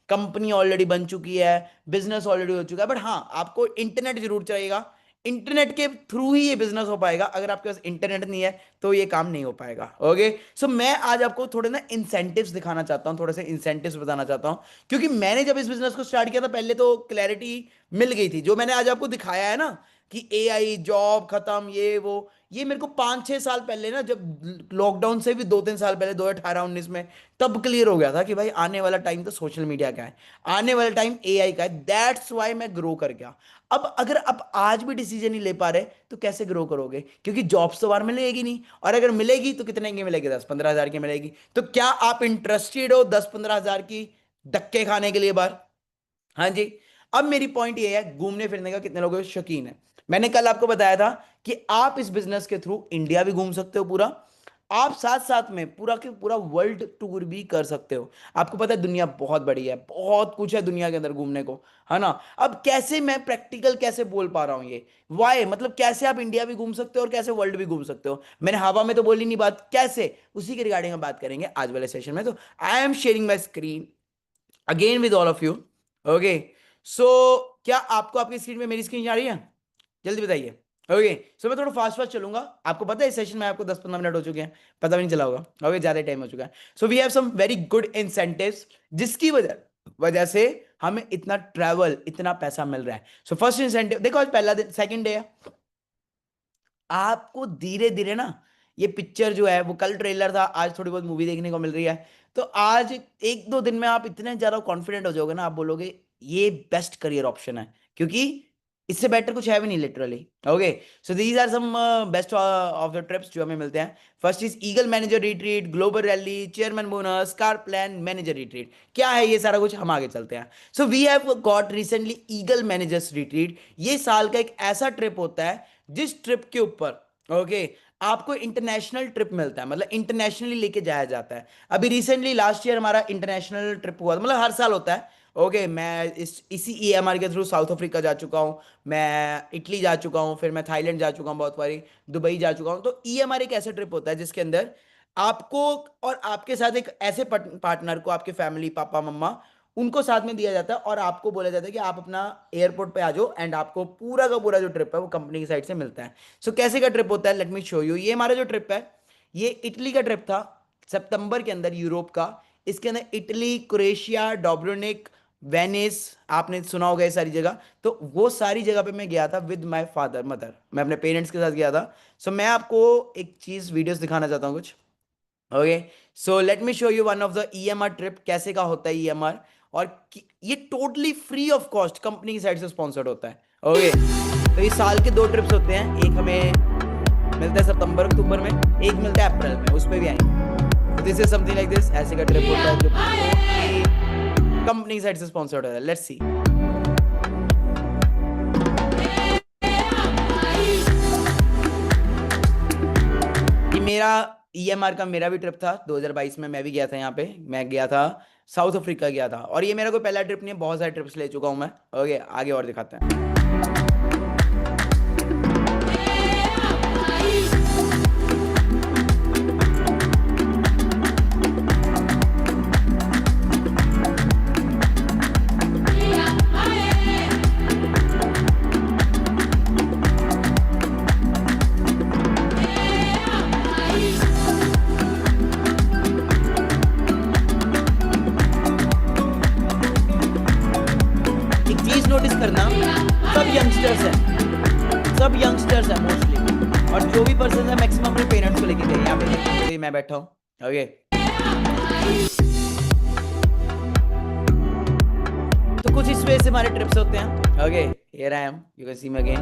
[SPEAKER 1] कंपनी ऑलरेडी बन चुकी है, बिजनेस ऑलरेडी हो चुका है, बट हाँ आपको इंटरनेट जरूर चाहिएगा। इंटरनेट के थ्रू ही ये बिजनेस हो पाएगा, अगर आपके पास इंटरनेट नहीं है तो ये काम नहीं हो पाएगा। ओके, सो मैं आज आपको थोड़े ना इंसेंटिव्स दिखाना चाहता हूं, थोड़े से इंसेंटिव्स बताना चाहता हूं, क्योंकि मैंने जब इस बिजनेस को स्टार्ट किया था पहले तो क्लैरिटी मिल गई थी। जो मैंने आज आपको दिखाया है ना कि AI जॉब खत्म, ये मेरे को 5-6 साल पहले ना, जब लॉकडाउन से भी 2-3 साल पहले 2018-19 में, तब क्लियर हो गया था कि भाई आने वाला टाइम तो सोशल मीडिया का है, आने वाला टाइम AI का है। दैट्स वाई मैं ग्रो कर गया। अब अगर आप आज भी डिसीजन नहीं ले पा रहे तो कैसे ग्रो करोगे, क्योंकि जॉब्स तो बाहर मिलेगी नहीं, और अगर मिलेगी तो कितने की मिलेगी, 10-15 हजार की मिलेगी। तो क्या आप इंटरेस्टेड हो 10-15 हजार की धक्के खाने के लिए बाहर? हाँ जी। अब मेरी पॉइंट ये है, घूमने फिरने का कितने लोगों को शौकीन है। मैंने कल आपको बताया था कि आप इस बिजनेस के थ्रू इंडिया भी घूम सकते हो पूरा, आप साथ साथ में पूरा के पूरा वर्ल्ड टूर भी कर सकते हो। आपको पता है दुनिया बहुत बड़ी है, बहुत कुछ है दुनिया के अंदर घूमने को, है ना। अब कैसे मैं प्रैक्टिकल कैसे बोल पा रहा हूं ये वाई, मतलब कैसे आप इंडिया भी घूम सकते हो और कैसे वर्ल्ड भी घूम सकते हो। मैंने हवा में तो बोली नहीं बात, कैसे, उसी के रिगार्डिंग हम बात करेंगे आज वाले सेशन में। तो I am sharing my screen, again with all of you. Okay, so क्या आपको आपकी स्क्रीन में मेरी स्क्रीन आ रही है? जल्दी बताइए। ओके, सो मैं थोड़ा फास्ट फास्ट चलूंगा। आपको पता है इस सेशन में आपको 10-15 मिनट हो चुके हैं, पता भी नहीं चला होगा। ओके, ज्यादा टाइम हो चुका है। So we have some very good incentives जिसकी वजह से हमें इतना ट्रैवल, इतना पैसा मिल रहा है। सो फर्स्ट इंसेंटिव देखो, आज पहला दिन, सेकंड डे है। आपको धीरे धीरे ना, ये पिक्चर जो है वो कल ट्रेलर था, आज थोड़ी बहुत मूवी देखने को मिल रही है, तो आज 1-2 दिन में आप इतने ज्यादा कॉन्फिडेंट हो जाओगे ना, आप बोलोगे ये बेस्ट करियर ऑप्शन है, क्योंकि इससे बेटर कुछ है भी नहीं literally. Okay, so these are some best of the trips जो हमें मिलते हैं। First is eagle manager retreat, global rally, chairman bonus, car plan, manager retreat. क्या है ये सारा कुछ, हम आगे चलते हैं। So we have got recently eagle managers retreat. ये साल का एक ऐसा ट्रिप होता है जिस ट्रिप के ऊपर आपको इंटरनेशनल ट्रिप मिलता है, मतलब इंटरनेशनली लेके जाया जाता है। अभी रिसेंटली लास्ट ईयर हमारा इंटरनेशनल ट्रिप हुआ था, मतलब हर साल होता है। मैं इसी EMR के थ्रू साउथ अफ्रीका जा चुका हूँ, मैं इटली जा चुका हूँ, फिर मैं थाईलैंड जा चुका हूँ बहुत बारी, दुबई जा चुका हूँ। तो EMR एक ऐसा ट्रिप होता है जिसके अंदर आपको और आपके साथ एक ऐसे पार्टनर को, आपके फैमिली, पापा मम्मा, उनको साथ में दिया जाता है और आपको बोला जाता है कि आप अपना एयरपोर्ट पे आ जाओ एंड आपको पूरा का पूरा जो ट्रिप है वो कंपनी की साइड से मिलता है। सो कैसे का ट्रिप होता है, लेट मी शो यू। ये हमारा जो ट्रिप है, ये इटली का ट्रिप था सितंबर के अंदर, यूरोप का। इसके अंदर इटली, क्रोएशिया, डॉब्रोनिक, वेनिस, आपने सुना होगा ये सारी जगह। तो वो सारी जगह पे मैं गया था विद माय फादर मदर, मैं अपने पेरेंट्स के साथ गया था। सो मैं आपको एक चीज वीडियोस दिखाना चाहता हूँ कुछ। Okay, so let me show you one of the EMR trip, कैसे का होता है EMR। और ये totally free of cost company की साइड से स्पॉन्सर्ड होता है। ओके, तो ये साल के 2 ट्रिप्स होते हैं, एक हमें मिलता है सितंबर अक्टूबर में, एक मिलता है अप्रैल में, उस पर भी आएंगे। This is something like this, ऐसे का ट्रिप होता है जो कंपनी की साइड से स्पॉन्सर्ड होता है। Let's see. ये मेरा EMR का मेरा भी ट्रिप था 2022 में, मैं भी गया था यहाँ पे, मैं गया था साउथ अफ्रीका गया था। और ये मेरा कोई पहला ट्रिप नहीं है, बहुत सारे ट्रिप्स ले चुका हूँ मैं। ओके, आगे और दिखाते हैं। नोटिस करना, सब यंगस्टर्स हैं मोस्टली, और जो भी पर्सन है मैक्सिमम अपने पेरेंट्स को लेके गए। यहाँ पे देखिए मैं बैठा हूँ। ओके, तो कुछ इस वजह से हमारे ट्रिप्स होते हैं। Okay, here I am, you can see me again.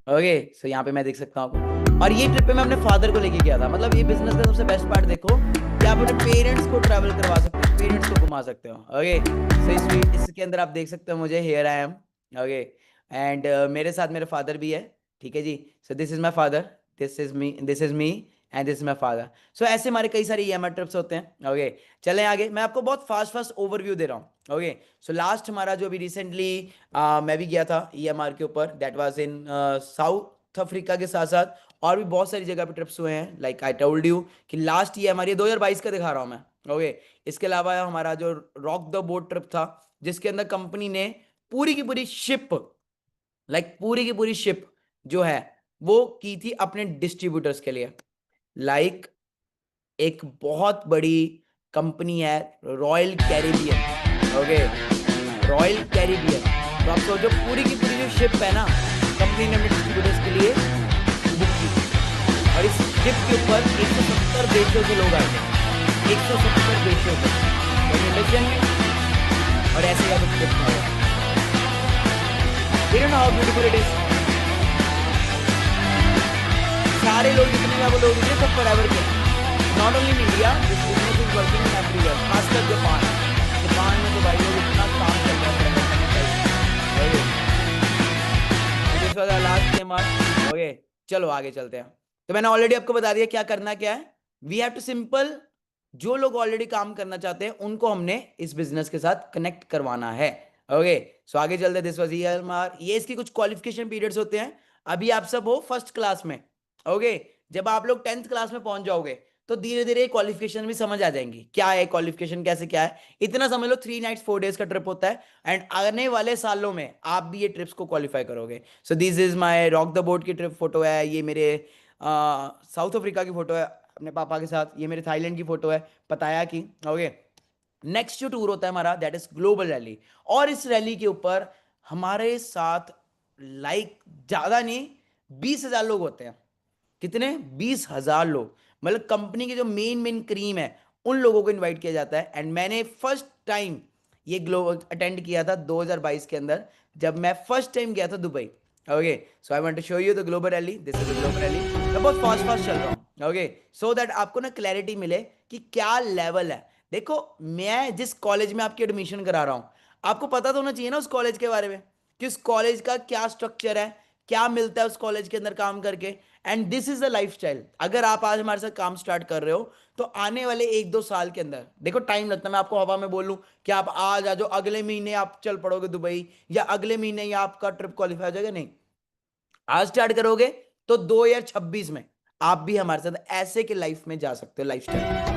[SPEAKER 1] Okay, so यहाँ पे मैं देख सकता हूँ आपको। और ये ट्रिप पे मैं अपने फादर को लेके गया था। मतलब ये बिजनेस का सबसे बेस्ट पार्ट देखो कि आप अपने पेरेंट्स को ट्रैवल करवा सकते हो, पेरेंट्स को घुमा सकते हो। ओके, सो इसके अंदर आप देख सकते हो मुझे, here I am. Okay, and मेरे साथ मेरे फादर भी है, ठीक है जी। So this is my father, this is me and this is my father. So ऐसे हमारे कई सारे EMR ट्रिप्स होते हैं। ओके, चलें आगे। मैं आपको बहुत फास्ट ओवरव्यू दे रहा हूँ। ओके, सो लास्ट हमारा जो अभी रिसेंटली मैं भी गया था EMR के ऊपर, that was in south Africa के साथ साथ और भी बहुत सारी जगह पे ट्रिप्स हुए हैं। लाइक आई टोल्ड यू कि लास्ट EMR ये 2022 का दिखा रहा हूँ मैं। ओके, इसके अलावा हमारा जो रॉक द बोट ट्रिप था, जिसके अंदर कंपनी ने पूरी की पूरी शिप, पूरी की पूरी शिप जो है वो की थी अपने डिस्ट्रीब्यूटर्स के लिए। लाइक एक बहुत बड़ी कंपनी है royal Caribbean. Okay, royal Caribbean. तो आप सोचो पूरी की पूरी जो शिप है ना, कंपनी ने अपने डिस्ट्रीब्यूटर्स के लिए बुक की, और इस शिप के ऊपर 170 देशों के लोग आए थे, 170 देशों के। और ऐसे का कुछ ट्रिप था। You don't know how beautiful it is. सारे लोग जितने भी वो लोग थे सब फॉरएवर के, not only in India, this business is working in everywhere, खासकर जापान में तो भाई लोग इतना काम चल रहा है। This was our last EMR। Okay, चलो आगे चलते हैं। तो मैंने ऑलरेडी आपको बता दिया क्या करना क्या है। वी हैव टू सिंपल, जो लोग ऑलरेडी काम करना चाहते हैं उनको हमने इस बिजनेस के साथ कनेक्ट करवाना है। ओके, सो आगे चलते हैं। This was EMR। ये इसकी कुछ क्वालिफिकेशन पीरियड्स होते हैं। अभी आप सब हो फर्स्ट क्लास में। ओके, जब आप लोग 10th क्लास में पहुंच जाओगे तो धीरे धीरे क्वालिफिकेशन भी समझ आ जाएंगी, क्या है क्वालिफिकेशन, कैसे क्या है। इतना समझ लो 3 नाइट्स 4 डेज का ट्रिप होता है, एंड आने वाले सालों में आप भी ये ट्रिप्स को क्वालिफाई करोगे। सो this is my rock the boat की ट्रिप फोटो है, ये मेरे साउथ अफ्रीका की फोटो है अपने पापा के साथ, ये मेरे थाईलैंड की फोटो है पताया की। ओके, नेक्स्ट जो टूर होता है हमारा दैट इज ग्लोबल रैली, और इस रैली के ऊपर हमारे साथ ज्यादा नहीं 20,000 लोग होते हैं। कितने? 20,000 लोग, मतलब कंपनी की जो मेन क्रीम है उन लोगों को इनवाइट किया जाता है। एंड मैंने फर्स्ट टाइम ये ग्लोबल अटेंड किया था 2022 के अंदर, जब मैं फर्स्ट टाइम गया था Dubai. Okay, so I want to show you the global rally, this is the global rally. मैं बहुत फास्ट चल रहा हूँ, ओके, सो दैट आपको ना क्लैरिटी मिले कि क्या लेवल है। देखो, मैं जिस कॉलेज में आपकी एडमिशन करा रहा हूँ, आपको पता तो होना चाहिए ना उस कॉलेज के बारे में, कि उस कॉलेज का क्या स्ट्रक्चर है, क्या मिलता है उस कॉलेज के अंदर काम करके। And this is the lifestyle. अगर आप आज हमारे साथ काम स्टार्ट कर रहे हो तो आने वाले 1-2 साल के अंदर, देखो टाइम लगता है, मैं आपको हवा में बोलूं कि आप आज आ जाओ, अगले महीने आप चल पड़ोगे दुबई, या अगले महीने या आपका ट्रिप क्वालिफाई हो जाएगा, नहीं। आज स्टार्ट करोगे तो 2026 में आप भी हमारे साथ ऐसे के लाइफ में जा सकते हो, लाइफस्टाइल।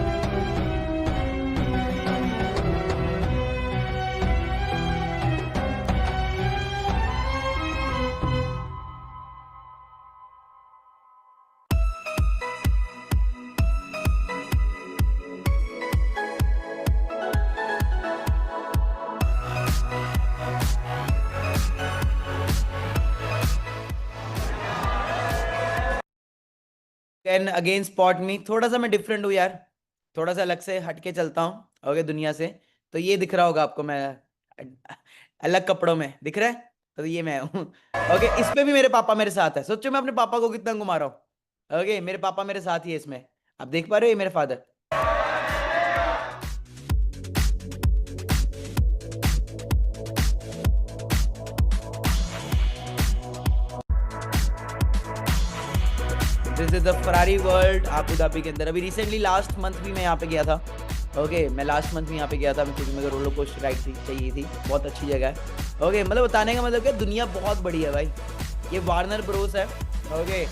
[SPEAKER 1] कैन अगेन स्पॉट मी, थोड़ा सा मैं डिफरेंट हूँ यार, थोड़ा सा अलग से हटके चलता हूँ ओके दुनिया से। तो ये दिख रहा होगा आपको, मैं अलग कपड़ों में दिख रहा है, तो ये मैं हूँ ओके। इस पे भी मेरे पापा मेरे साथ है, सोचो मैं अपने पापा को कितना घुमा रहा हूँ। ओके, मेरे पापा मेरे साथ ही है इसमें, आप देख पा रहे हो, ये मेरे father. This is the Ferrari world Abu Dhabi के अंदर। अभी रिसेंटली लास्ट मंथ भी मैं यहाँ पे गया था। ओके, मैं लास्ट मंथ भी यहाँ पे गया था, क्योंकि मेरे रोलर कोस्टर राइड चाहिए थी, बहुत अच्छी जगह है। ओके, मतलब बताने का मतलब क्या, दुनिया बहुत बड़ी है भाई। ये वार्नर ब्रोस है, ओके,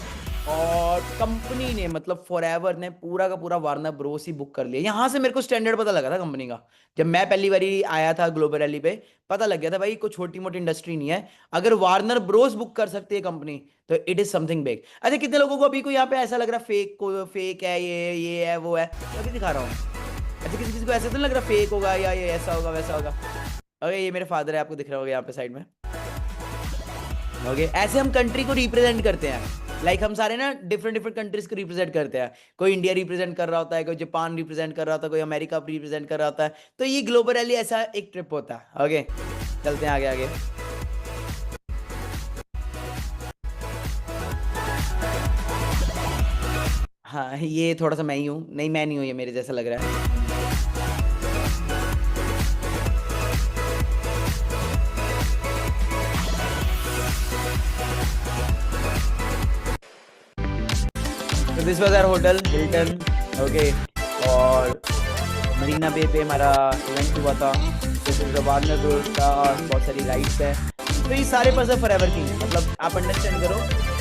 [SPEAKER 1] और कंपनी ने मतलब फॉरएवर ने पूरा का पूरा वार्नर ब्रोस ही बुक कर लिया। यहाँ से मेरे को स्टैंडर्ड पता लगा था कंपनी का, जब मैं पहली बारी आया था ग्लोबल रैली पे, पता लग गया था भाई कोई छोटी मोटी इंडस्ट्री नहीं है। अगर वार्नर ब्रोस बुक कर सकती है कंपनी, तो इट इज समथिंग बिग। अच्छा, कितने लोगों को अभी को यहाँ पे ऐसा लग रहा है फेक है, ये है वो है, अभी दिखा रहा हूँ। अच्छा, किसी को ऐसा तो नहीं लग रहा फेक होगा या ये ऐसा होगा वैसा होगा। ओके, ये मेरे फादर है, आपको दिख रहा होगा यहाँ पे साइड में। ओके, ऐसे हम कंट्री को रिप्रेजेंट करते हैं। लाइक हम सारे ना डिफरेंट कंट्रीज को रिप्रेजेंट करते हैं। कोई इंडिया रिप्रेजेंट कर रहा होता है, कोई जापान रिप्रेजेंट कर रहा होता है, कोई अमेरिका रिप्रेजेंट कर रहा होता है। तो ये ग्लोबल रैली ऐसा एक ट्रिप होता है। ओके, चलते हैं आगे। हाँ, ये थोड़ा सा मैं ही हूँ, नहीं मैं नहीं हूँ, ये मेरे जैसा लग रहा है। तो this was our hotel Hilton, okay, और मरीना बे पे हमारा इवेंट हुआ था। This is the Warner Bros का, और बहुत सारी राइड्स है। तो ये सारे पर्सन फॉरएवर की हैं, मतलब आप अंडरस्टैंड करो,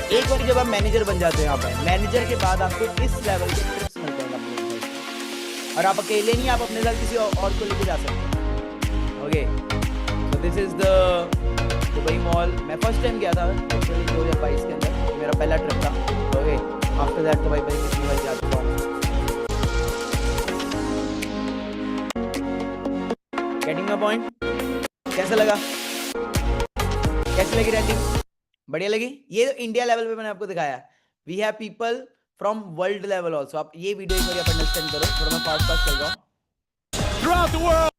[SPEAKER 1] एक बार जब आप मैनेजर बन जाते हो यहाँ पर, मैनेजर के बाद आपको इस लेवल के ट्रिप्स मिलते हैं अपने, और आप अकेले नहीं, आप अपने साथ किसी और को लेके जा सकते हैं। ओके, तो this is the Dubai mall. मैं फर्स्ट टाइम गया था एक्चुअली 2022 के अंदर, मेरा पहला ट्रिप था। ओके, आफ्टर दैट तो भाई कितनी बार जा चुका हूँ। Getting my point? कैसा लगा, कैसी लगी रेटिंग? बढ़िया लगी? ये तो इंडिया लेवल पे मैंने आपको दिखाया। We have people from world level also. आप ये वीडियो एक बार आप अंडरस्टैंड करो, थोड़ा मैं फास्ट चल रहा हूँ।
[SPEAKER 8] Throughout the world,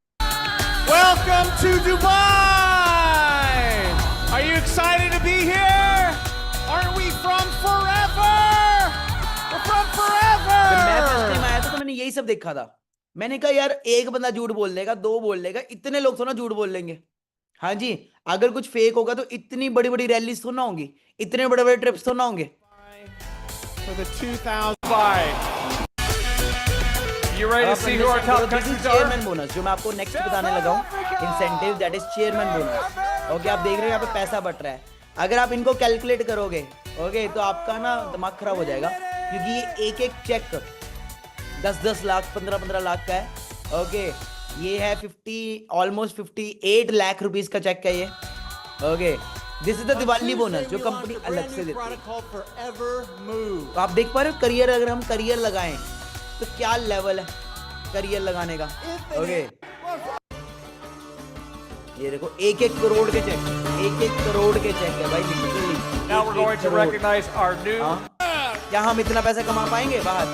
[SPEAKER 8] welcome to Dubai! Are you excited to be here? Aren't we from forever? We're from forever!
[SPEAKER 1] जब मैं फर्स्ट टाइम आया था तो मैंने यही सब देखा था। मैंने कहा यार एक बंदा झूठ बोल देगा, 2 बोल देगा, इतने लोग थोड़ा झूठ बोल लेंगे। हाँ जी, अगर कुछ फेक होगा तो इतनी बड़ी बड़ी रैलीज तो ना होंगी, इतने बड़े बड़े ट्रिप्स तो ना होंगे।
[SPEAKER 8] For the 2005. You ready to see who our top countries are?
[SPEAKER 1] Chairman bonus, जो मैं आपको नेक्स्ट बताने लगा हूँ, incentive, that is chairman bonus. Okay, आप देख रहे हो यहाँ पे पैसा बट रहा है। अगर आप इनको कैलकुलेट करोगे, ओके, तो आपका ना दिमाग खराब हो जाएगा, क्योंकि ये एक एक चेक 10-10 लाख 15-15 लाख का है। ओके, ये है 50 ऑलमोस्ट 58 लाख रुपीस का चेक है ये। Okay, this is the Diwali bonus जो कंपनी अलग से देती है। तो आप देख पा रहे हो करियर, अगर हम करियर लगाएं तो क्या लेवल है करियर लगाने का। ओके, ये देखो 1-1 करोड़ के चेक, 1-1 करोड़ के चेक है भाई literally.
[SPEAKER 8] Now we're going to recognize our new.
[SPEAKER 1] क्या हम इतना पैसा कमा पाएंगे बाहर?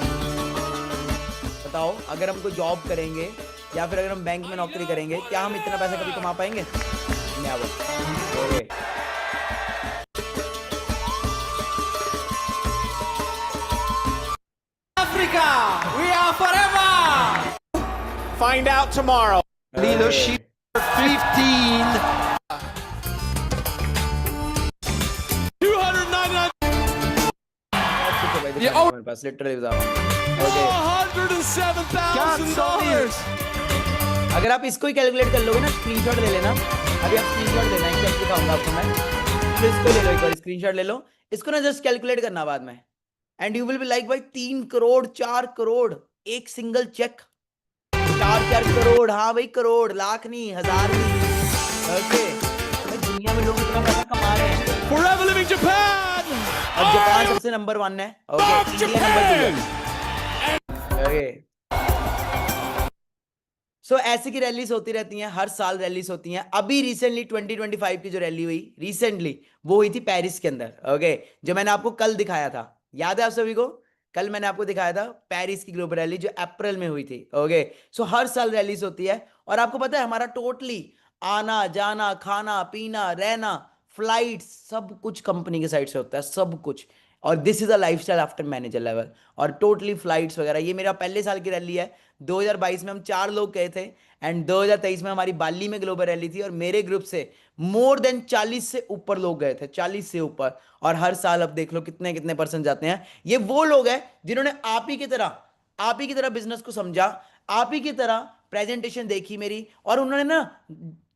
[SPEAKER 1] बताओ, अगर हम कोई जॉब करेंगे या फिर अगर हम बैंक में नौकरी करेंगे, क्या हम इतना पैसा कभी कमा पाएंगे? Never. Okay.
[SPEAKER 8] Africa, we are forever. Find out tomorrow.
[SPEAKER 1] Leadership
[SPEAKER 8] 15. 299.
[SPEAKER 1] हमारे पास लिटरली
[SPEAKER 8] $107,000.
[SPEAKER 1] अगर आप इसको ही कैलकुलेट कर लोगे ना, स्क्रीनशॉट ले लेना, अभी आप स्क्रीनशॉट लेना, एक चेक दिखाऊंगा आपको मैं, तो इसको ले लो, एक बार स्क्रीनशॉट ले लो, इसको ना जस्ट कैलकुलेट करना बाद में, and you will be like भाई 3 करोड़ 4 करोड़ एक सिंगल चेक, 4 करोड़, हाँ भाई करोड़, लाख नहीं, हजार नहीं। ओके, दुनिया में लोग इतना पैसा कमा रहे हैं।
[SPEAKER 8] Forever living Japan.
[SPEAKER 1] अब जापान सबसे नंबर 1 है। ओके, इंडिया नंबर 2 है। ओके, सो ऐसे की रैलीज होती रहती हैं, हर साल रैलीज होती हैं। अभी रिसेंटली 2025 की जो रैली हुई रिसेंटली, वो हुई थी पेरिस के अंदर। ओके, जो मैंने आपको कल दिखाया था, याद है आप सभी को? कल मैंने आपको दिखाया था पेरिस की ग्लोबल रैली जो अप्रैल में हुई थी। ओके, सो हर साल रैलीज होती है, और आपको पता है हमारा टोटली आना जाना, खाना पीना, रहना, फ्लाइट, सब कुछ कंपनी के साइड से होता है, सब कुछ। और this is a lifestyle after manager level, और टोटली फ्लाइट्स वगैरह। ये मेरा पहले साल की रैली है। 2022 में हम 4 लोग गए थे, एंड 2023 में हमारी बाली में ग्लोबल रैली थी, और मेरे ग्रुप से मोर देन 40 से ऊपर लोग गए थे, 40 से ऊपर। और हर साल अब देख लो कितने कितने परसेंट जाते हैं। ये वो लोग हैं जिन्होंने आप ही की तरह बिजनेस को समझा, आप ही की तरह प्रेजेंटेशन देखी मेरी, और उन्होंने ना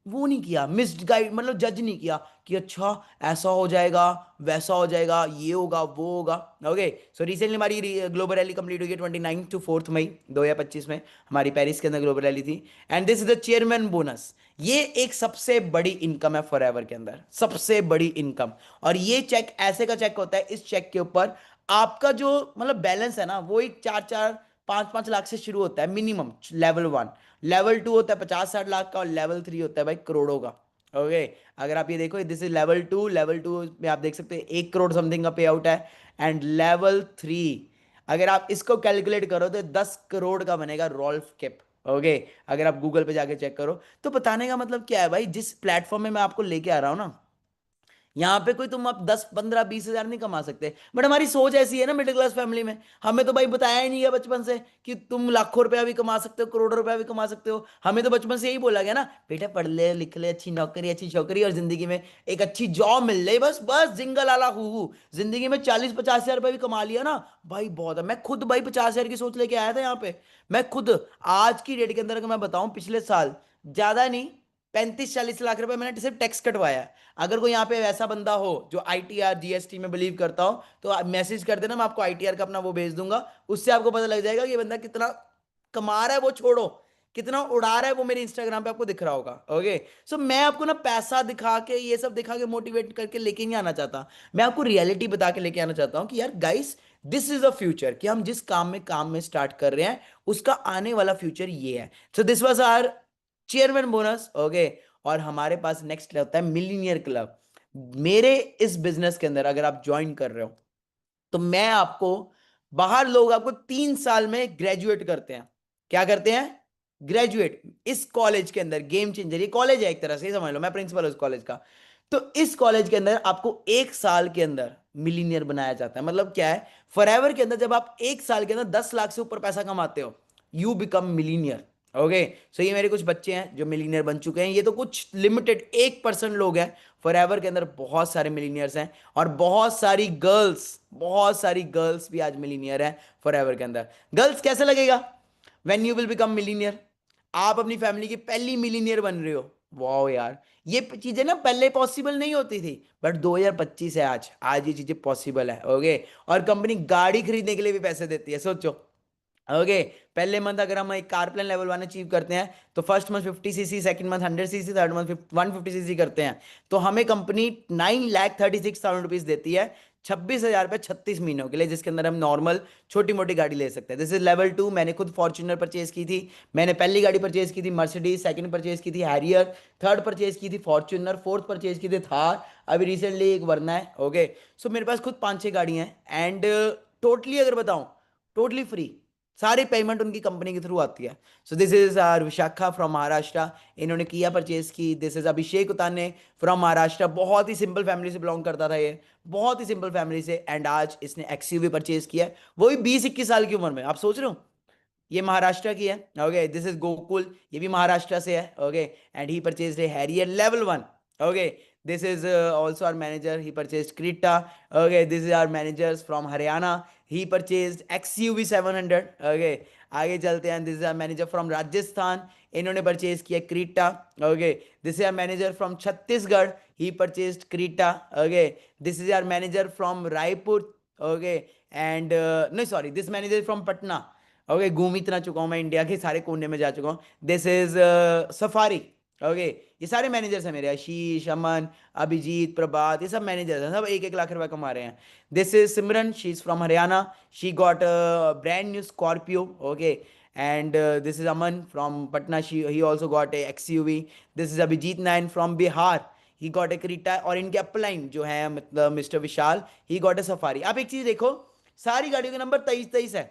[SPEAKER 1] वो नहीं किया, मिस्ड गाइड, मतलब जज नहीं किया कि अच्छा ऐसा हो जाएगा, वैसा हो जाएगा, ये होगा, वो होगा। ओके, सो रिसेंटली हमारी ग्लोबल रैली कंप्लीट हुई है 29 to 4 मई 2025 में, हमारी पेरिस के अंदर ग्लोबल रैली थी। And this is the chairman bonus. ये एक सबसे बड़ी इनकम है फॉरएवर के अंदर, सबसे बड़ी इनकम। और ये चेक ऐसे का चेक होता है, इस चेक के ऊपर आपका जो मतलब बैलेंस है ना, वो एक 4-4 5-5 लाख से शुरू होता है मिनिमम, लेवल 1। लेवल 2 होता है 50-60 लाख का, और लेवल 3 होता है भाई करोड़ों का। ओके, अगर आप ये देखो, दिस इज लेवल 2। लेवल 2 में आप देख सकते हैं 1 करोड़ समथिंग का पे आउट है। एंड लेवल 3 अगर आप इसको कैलकुलेट करो तो 10 करोड़ का बनेगा रोल्फ केप। ओके, अगर आप गूगल पे जाके चेक करो तो। बताने का मतलब क्या है भाई, जिस प्लेटफॉर्म में मैं आपको लेके आ रहा हूं ना, यहाँ पे कोई तुम अब 10-15-20 हजार नहीं कमा सकते, बट हमारी सोच ऐसी है ना मिडिल क्लास फैमिली में, हमें तो भाई बताया ही नहीं है बचपन से कि तुम लाखों रुपया भी कमा सकते हो, करोड़ों रुपया भी कमा सकते हो। हमें तो बचपन से यही बोला गया ना, बेटा पढ़ ले लिख ले, अच्छी नौकरी अच्छी छोकरी, और जिंदगी में एक अच्छी जॉब मिल जाए, बस बस जिंगल आला हु। जिंदगी में 40-50 हजार रुपया भी कमा लिया ना भाई, बहुत है। मैं खुद भाई 50 हजार की सोच लेके आया था यहाँ पे, मैं खुद आज की डेट के अंदर अगर मैं बताऊं, पिछले साल ज्यादा नहीं 35-40 लाख रुपए मैंने सिर्फ टैक्स कटवाया। अगर कोई यहाँ पे वैसा बंदा हो जो ITR GST में बिलीव करता हो, तो आप मैसेज कर देना, मैं आपको ITR का अपना वो भेज दूंगा, उससे आपको पता लग जाएगा कि ये बंदा कितना कमा रहा है, वो छोड़ो कितना उड़ा रहा है, वो मेरे इंस्टाग्राम पे आपको दिख रहा होगा। ओके, सो मैं आपको ना पैसा दिखा के, ये सब दिखा के मोटिवेट करके लेके नहीं आना चाहता, मैं आपको रियलिटी बता के लेके आना चाहता हूँ कि यार guys, this is a future, कि हम जिस काम में स्टार्ट कर रहे हैं उसका आने वाला फ्यूचर ये है। So this was our chairman bonus. Okay, और हमारे पास नेक्स्ट होता है मिलीनियर क्लब। मेरे इस बिजनेस के अंदर अगर आप ज्वाइन कर रहे हो, तो मैं आपको, बाहर लोग आपको 3 साल में ग्रेजुएट करते हैं। क्या करते हैं? ग्रेजुएट। इस कॉलेज के अंदर गेम चेंजर, ये कॉलेज है एक तरह से, समझ लो, मैं प्रिंसिपल हूं इस कॉलेज का। तो इस कॉलेज के अंदर आपको 1 साल के अंदर मिलीनियर बनाया जाता है। मतलब क्या है, फॉरएवर के अंदर जब आप 1 साल के अंदर 10 लाख से ऊपर पैसा कमाते हो, यू बिकम मिलीनियर। ओके, सो ये मेरे कुछ बच्चे हैं जो मिलीनियर बन चुके हैं। ये तो कुछ लिमिटेड 1% लोग हैं, फॉरएवर के अंदर बहुत सारे मिलीनियर्स हैं, और बहुत सारी गर्ल्स भी आज मिलीनियर हैं फॉरएवर के अंदर। गर्ल्स कैसे लगेगा when you will become millionaire? आप अपनी फैमिली की पहली मिलीनियर बन रहे हो। वाओ यार, ये चीजें ना पहले पॉसिबल नहीं होती थी, बट 2025 है आज ये चीजें पॉसिबल है। ओके, और कंपनी गाड़ी खरीदने के लिए भी पैसे देती है। सोचो, ओके पहले मंथ अगर हम एक कार प्लान लेवल 1 अचीव करते हैं तो first month 50 CC, second month 100 CC, third month 150 CC करते हैं तो हमें कंपनी 9,36,000 रुपीज देती है 26,000 रुपये 36 महीनों के लिए, जिसके अंदर हम नॉर्मल छोटी मोटी गाड़ी ले सकते हैं। This is level 2। मैंने खुद फॉर्च्यूनर परचेज की थी, मैंने पहली गाड़ी परचेज की थी मर्सिडीज, सेकंड परचेज की थी हैरियर, थर्ड परचेज की थी फॉर्च्यूनर, फोर्थ परचेज की थी थार, अभी रिसेंटली एक वरना है। ओके सो मेरे पास खुद 5-6 गाड़ियाँ हैं एंड टोटली अगर बताऊँ टोटली फ्री, सारी पेमेंट उनकी कंपनी के थ्रू आती है। So this is our Vishakha from Maharashtra, इन्होंने किया परचेज की। This is Abhishek Utane from Maharashtra, बहुत ही सिंपल फैमिली से बिलोंग करता था ये, बहुत ही सिंपल फैमिली से, एंड आज इसने एक्सयूवी परचेज किया है, वो भी 20-21 साल की उम्र में। आप सोच रहे हो ये महाराष्ट्र की है। ओके दिस इज गोकुल, ये भी महाराष्ट्र से है। Okay and he purchase Harrier level 1। Okay this is also our manager, he purchased Creta. Okay this is our managers from Haryana, he purchased XUV 700. Okay आगे चलते हैं, this is our manager from Rajasthan, इन्होंने purchase किया Creta. Okay this is our manager from Chhattisgarh, he purchased Creta. Okay this is our manager from Raipur. Okay and no sorry, this manager is from Patna. Okay घूम इतना चुका हूँ मैं, India के सारे कोने में जा चुका हूँ। This is safari. ओके ये सारे मैनेजर्स हैं मेरे, आशीष, अमन, अभिजीत, प्रभात, ये सब मैनेजर्स हैं, सब 1-1 लाख रुपए कमा रहे हैं। This is Simran, she is from Haryana, she got brand new Scorpio. Okay and this is Aman from Patna, he also got a XUV. This is Abhijit नाइन from Bihar, he got a Creta, और इनके अपलाइन जो है मतलब mister Vishal, he got a Safari. आप एक चीज देखो, सारी गाड़ियों के नंबर 23-23 है,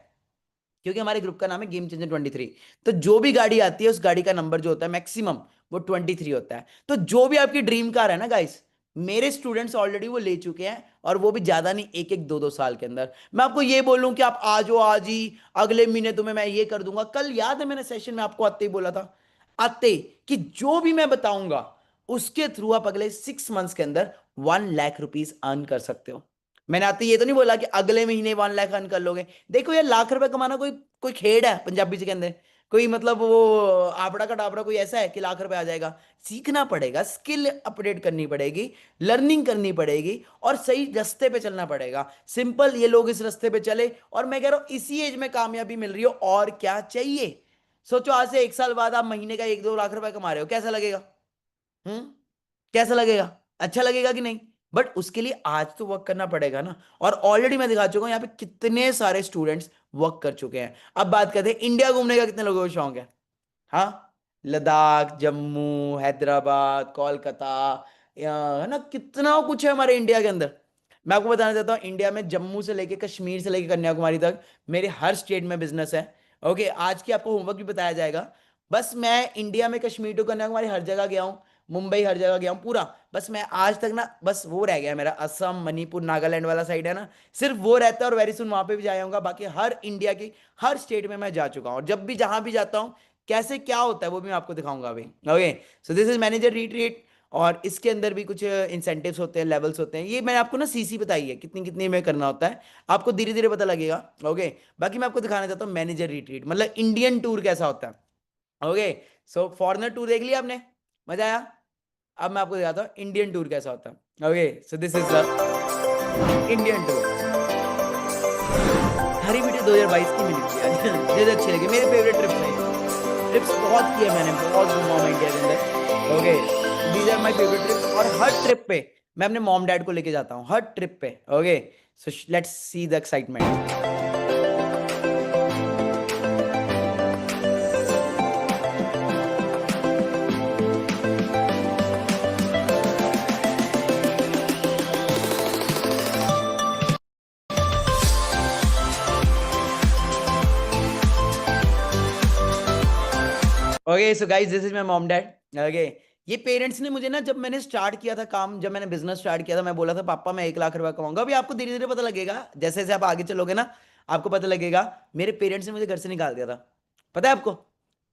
[SPEAKER 1] क्योंकि हमारे ग्रुप का नाम है गेम चेंजर 23। तो जो भी गाड़ी आती है उस गाड़ी का नंबर जो होता है मैक्सिमम वो 23 होता है। तो जो भी आपकी ड्रीम कार है ना गाइस, मेरे स्टूडेंट्स ऑलरेडी वो ले चुके हैं, और वो भी ज्यादा नहीं, 1-1, 2-2 साल के अंदर। मैं आपको ये बोलूं कि आप आ जाओ आज ही, अगले महीने तुम्हें मैं ये कर दूंगा, कल याद है मैंने सेशन में आपको आते ही बोला था, आते कि जो भी मैं बताऊंगा उसके थ्रू आप अगले 6 मंथ्स के अंदर 1 लाख रुपीज अर्न कर सकते हो। मैंने आते ये तो नहीं बोला कि अगले महीने 1 लाख अर्न कर लोगे। देखो यार, लाख रुपए कमाना कोई खेड़ है पंजाबी से कहते, कोई मतलब वो आपड़ा का डाबड़ा कोई ऐसा है कि लाख रुपए आ जाएगा। सीखना पड़ेगा, स्किल अपडेट करनी पड़ेगी, लर्निंग करनी पड़ेगी, और सही रास्ते पे चलना पड़ेगा। सिंपल, ये लोग इस रास्ते पे चले, और मैं कह रहा हूं इसी एज में कामयाबी मिल रही हो, और क्या चाहिए। सोचो आज से 1 साल बाद आप महीने का 1-2 लाख रुपए कमा रहे हो, कैसा लगेगा? कैसा लगेगा? अच्छा लगेगा कि नहीं? बट उसके लिए आज तो वर्क करना पड़ेगा ना। और ऑलरेडी मैं दिखा चुका हूं यहाँ पे कितने सारे स्टूडेंट्स वर्क कर चुके हैं। अब बात करते हैं इंडिया घूमने का कितने लोगों को शौक है? हाँ, लद्दाख, जम्मू, हैदराबाद, कोलकाता, है ना, कितना कुछ है हमारे इंडिया के अंदर। मैं आपको बताना चाहता हूँ, इंडिया में जम्मू से लेके कश्मीर से लेके कन्याकुमारी तक मेरे हर स्टेट में बिजनेस है। ओके आज की आपको होमवर्क भी बताया जाएगा। बस मैं इंडिया में कश्मीर टू कन्याकुमारी हर जगह गया हूँ, मुंबई हर जगह गया हूँ पूरा। बस मैं आज तक ना, बस वो रह गया मेरा असम, मणिपुर, नागालैंड वाला साइड है ना, सिर्फ वो रहता है, और वेरी सुन वहां पे भी जाऊंगा। बाकी हर इंडिया की हर स्टेट में मैं जा चुका हूँ, और जब भी जहां भी जाता हूँ कैसे क्या होता है वो भी मैं आपको दिखाऊंगा अभी। Okay so this is manager retreat, और इसके अंदर भी कुछ इंसेंटिव्स होते हैं, लेवल्स होते हैं। ये मैंने आपको ना सीसी बताई है कितनी कितनी में करना होता है, आपको धीरे धीरे पता लगेगा। ओके बाकी मैं आपको दिखाना चाहता हूँ मैनेजर रिट्रीट मतलब इंडियन टूर कैसा होता है। ओके सो फॉरेनर टूर देख लिया आपने, मजा आया? अब मैं आपको दिखाता हूँ इंडियन टूर कैसा होता है। Okay so this is the Indian tour. Hari video 2022 की मिली थी, मुझे अच्छी लगी, मेरे फेवरेट ट्रिप्स हैं। ट्रिप्स बहुत किए मैंने, बहुत घूमा हूं इंडिया के अंदर। Okay these are my favourite trips, और हर ट्रिप पे मैं अपने मॉम डैड को लेके जाता हूँ, हर ट्रिप पे। Okay so let's see the excitement. Okay so guys this is my mom dad. Okay ये पेरेंट्स ने मुझे ना, जब मैंने स्टार्ट किया था काम, जब मैंने बिजनेस स्टार्ट किया था, मैं बोला था पापा मैं 1 लाख रुपया कमाऊंगा। अभी आपको धीरे धीरे पता लगेगा, जैसे जैसे आप आगे चलोगे ना आपको पता लगेगा। मेरे पेरेंट्स ने मुझे घर से निकाल दिया था, पता है आपको?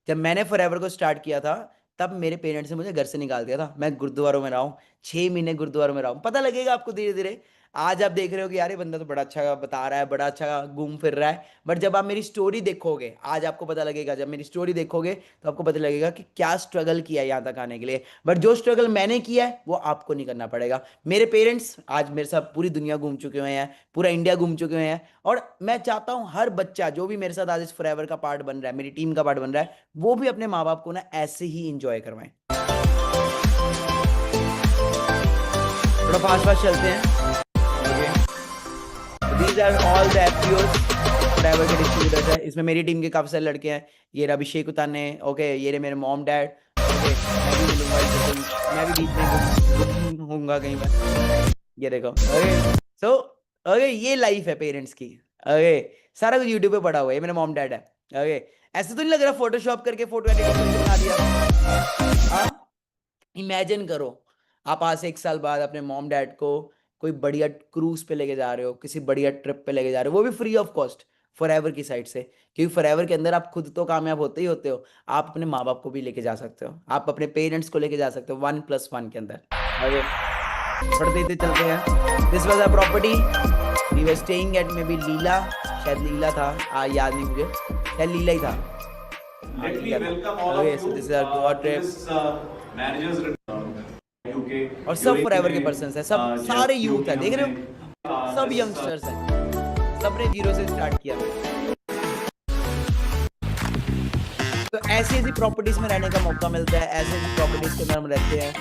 [SPEAKER 1] जब मैंने फॉरएवर को स्टार्ट किया था तब मेरे पेरेंट्स ने मुझे घर से निकाल दिया था। मैं गुरुद्वारों में रहा हूँ, 6 महीने गुरुद्वारों में रहा हूँ, पता लगेगा आपको धीरे धीरे। आज आप देख रहे हो कि यार ये बंदा तो बड़ा अच्छा बता रहा है, बड़ा अच्छा घूम फिर रहा है, बट जब आप मेरी स्टोरी देखोगे आज आपको पता लगेगा, जब मेरी स्टोरी देखोगे तो आपको पता लगेगा कि क्या स्ट्रगल किया है यहाँ तक आने के लिए। बट जो स्ट्रगल मैंने किया है वो आपको नहीं करना पड़ेगा। मेरे पेरेंट्स आज मेरे साथ पूरी दुनिया घूम चुके हुए हैं, पूरा इंडिया घूम चुके हुए हैं, और मैं चाहता हूँ हर बच्चा जो भी मेरे साथ आज इस फॉरएवर का पार्ट बन रहा है, मेरी टीम का पार्ट बन रहा है, वो भी अपने माँ बाप को ना ऐसे ही इंजॉय करवाएं। थोड़ा फास्ट फास्ट चलते हैं। These are all the FPOs forever के डिस्ट्रीब्यूटर्स है। इसमें मेरी टीम के काफी सारे लड़के हैं। ये रहा अभिषेक उताने, ओके, ये रहे मेरे मॉम डैड, ओके, मैं भी मिलूंगा इनसे, मैं भी बीच में होऊंगा कहीं पर, ये देखो, ओके। सो ओके, ये लाइफ है पेरेंट्स की, ओके, सारा कुछ यूट्यूब पे पड़ा हुआ है, ये मेरे मॉम डैड है, ओके। ऐसे तो नहीं लग रहा फोटोशॉप करके फोटो एडिटिंग बना दिया। हाँ, इमेजिन करो आप आज से 1 साल बाद अपने मॉम डैड को कोई बढ़िया क्रूज पे लेके जा रहे हो, किसी बढ़िया ट्रिप पे लेके जा रहे हो, वो भी फ्री ऑफ कॉस्ट फॉरएवर की साइड से, क्योंकि फॉरएवर के अंदर आप खुद तो कामयाब होते ही होते हो, आप अपने माँ बाप को भी लेके जा सकते हो, आप अपने पेरेंट्स को लेके जा सकते हो 1+1 के अंदर। आगे पढ़ते चलते हैं। This was a property we were staying at, maybe Leela, शायद लीला था, याद नहीं मुझे, शायद लीला ही था। Okay, so this is our Goa trip, और सब फॉरएवर के पर्सन्स हैं, सब सारे यूथ हैं, देख रहे हो, सब यंगस्टर्स हैं, सबने जीरो से स्टार्ट किया। तो ऐसी ऐसी प्रॉपर्टीज में रहने का मौका मिलता है, ऐसे ऐसी प्रॉपर्टीज के अंदर हम रहते हैं,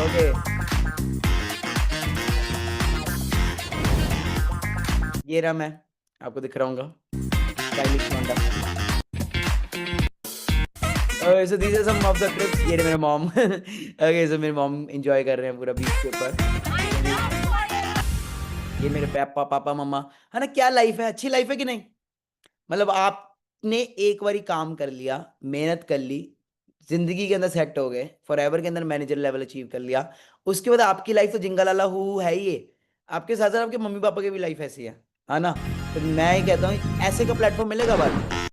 [SPEAKER 1] ओके। ये रहा, मैं आपको दिख रहा हूँ, stylish Honda. Okay, so these are some of the trips. ये मेरे मॉम, okay, so मेरे मॉम एंजॉय कर रहे हैं पूरा बीच के ऊपर। ये मेरे पापा मम्मा, है ना, क्या लाइफ है, अच्छी लाइफ है कि नहीं? मतलब आपने एक बारी काम कर लिया, मेहनत कर ली, जिंदगी के अंदर सेट हो गए, फॉरएवर के अंदर मैनेजर लेवल अचीव कर लिया, उसके बाद आपकी लाइफ तो जिंगालाला हु है ही है, आपके साथ साथ आपके मम्मी पापा की भी लाइफ ऐसी है ना। तो मैं ही कहता हूँ ऐसे का प्लेटफॉर्म मिलेगा बाहर।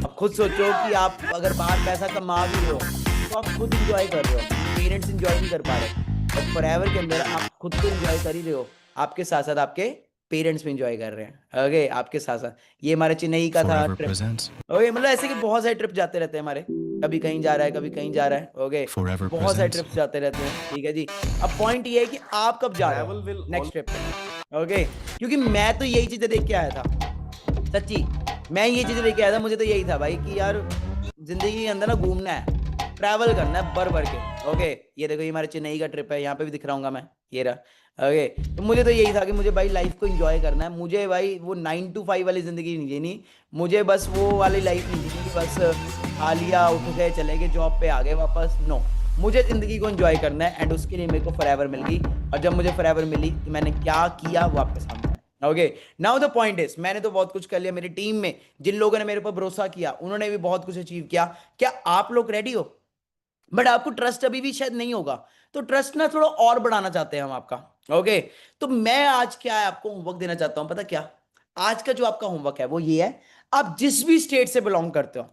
[SPEAKER 1] आप खुद सोचो कि आप अगर बाहर पैसा कमा भी रहे हो तो आप खुद इंजॉय कर रहे हो, पेरेंट्स इंजॉय नहीं कर पा रहे, बट फॉरएवर के अंदर आप खुद तो इंजॉय कर ही रहे हो, आपके साथ साथ आपके पेरेंट्स भी इंजॉय कर रहे हैं, ओके, आपके साथ साथ। ये हमारे चेन्नई का था ट्रिप, ओके, मतलब ऐसे कि बहुत सारे ट्रिप जाते रहते हैं हमारे, कभी कहीं जा रहा है, कभी कहीं जा रहा है, ओके, बहुत सारे ट्रिप जाते रहते हैं, ठीक है जी। अब पॉइंट ये है कि आप कब जा रहे हो नेक्स्ट ट्रिप पे, ओके, क्योंकि मैं तो यही चीजें देख के आया था, सच्ची मैं ये चीजें देख के आया था, मुझे तो यही था भाई कि यार जिंदगी के अंदर ना घूमना है, ट्रैवल करना है भर भर के, ओके। ये देखो, ये हमारे चेन्नई का ट्रिप है, यहाँ पे भी दिख रहा हूँ मैं, ये रहा, ओके। तो मुझे तो यही था कि मुझे भाई लाइफ को एंजॉय करना है, मुझे भाई वो 9 to 5 वाली जिंदगी नहीं जीनी, मुझे बस वो वाली लाइफ नहीं जीनी कि बस खा लिया, उठ गए, चले गए, जॉब पे आ गए वापस, नो, मुझे जिंदगी को एंजॉय करना है, एंड उसके लिए मेरे को फॉरएवर मिल गई, और जब मुझे फॉरएवर मिली तो मैंने क्या किया वो आपके सामने। Okay, now the point is, मैंने तो बहुत कुछ कर लिया, मेरी टीम में जिन लोगों ने मेरे पर भरोसा किया उन्होंने भी बहुत कुछ अचीव किया। क्या आप लोग रेडी हो? बट आपको ट्रस्ट अभी भी शायद नहीं होगा, तो ट्रस्ट ना थोड़ा और बढ़ाना चाहते हैं हम आपका, ओके। तो मैं आज क्या है आपको होमवर्क देना चाहता हूं, पता क्या? आज का जो आपका होमवर्क है वो ये है, आप जिस भी स्टेट से बिलोंग करते हो,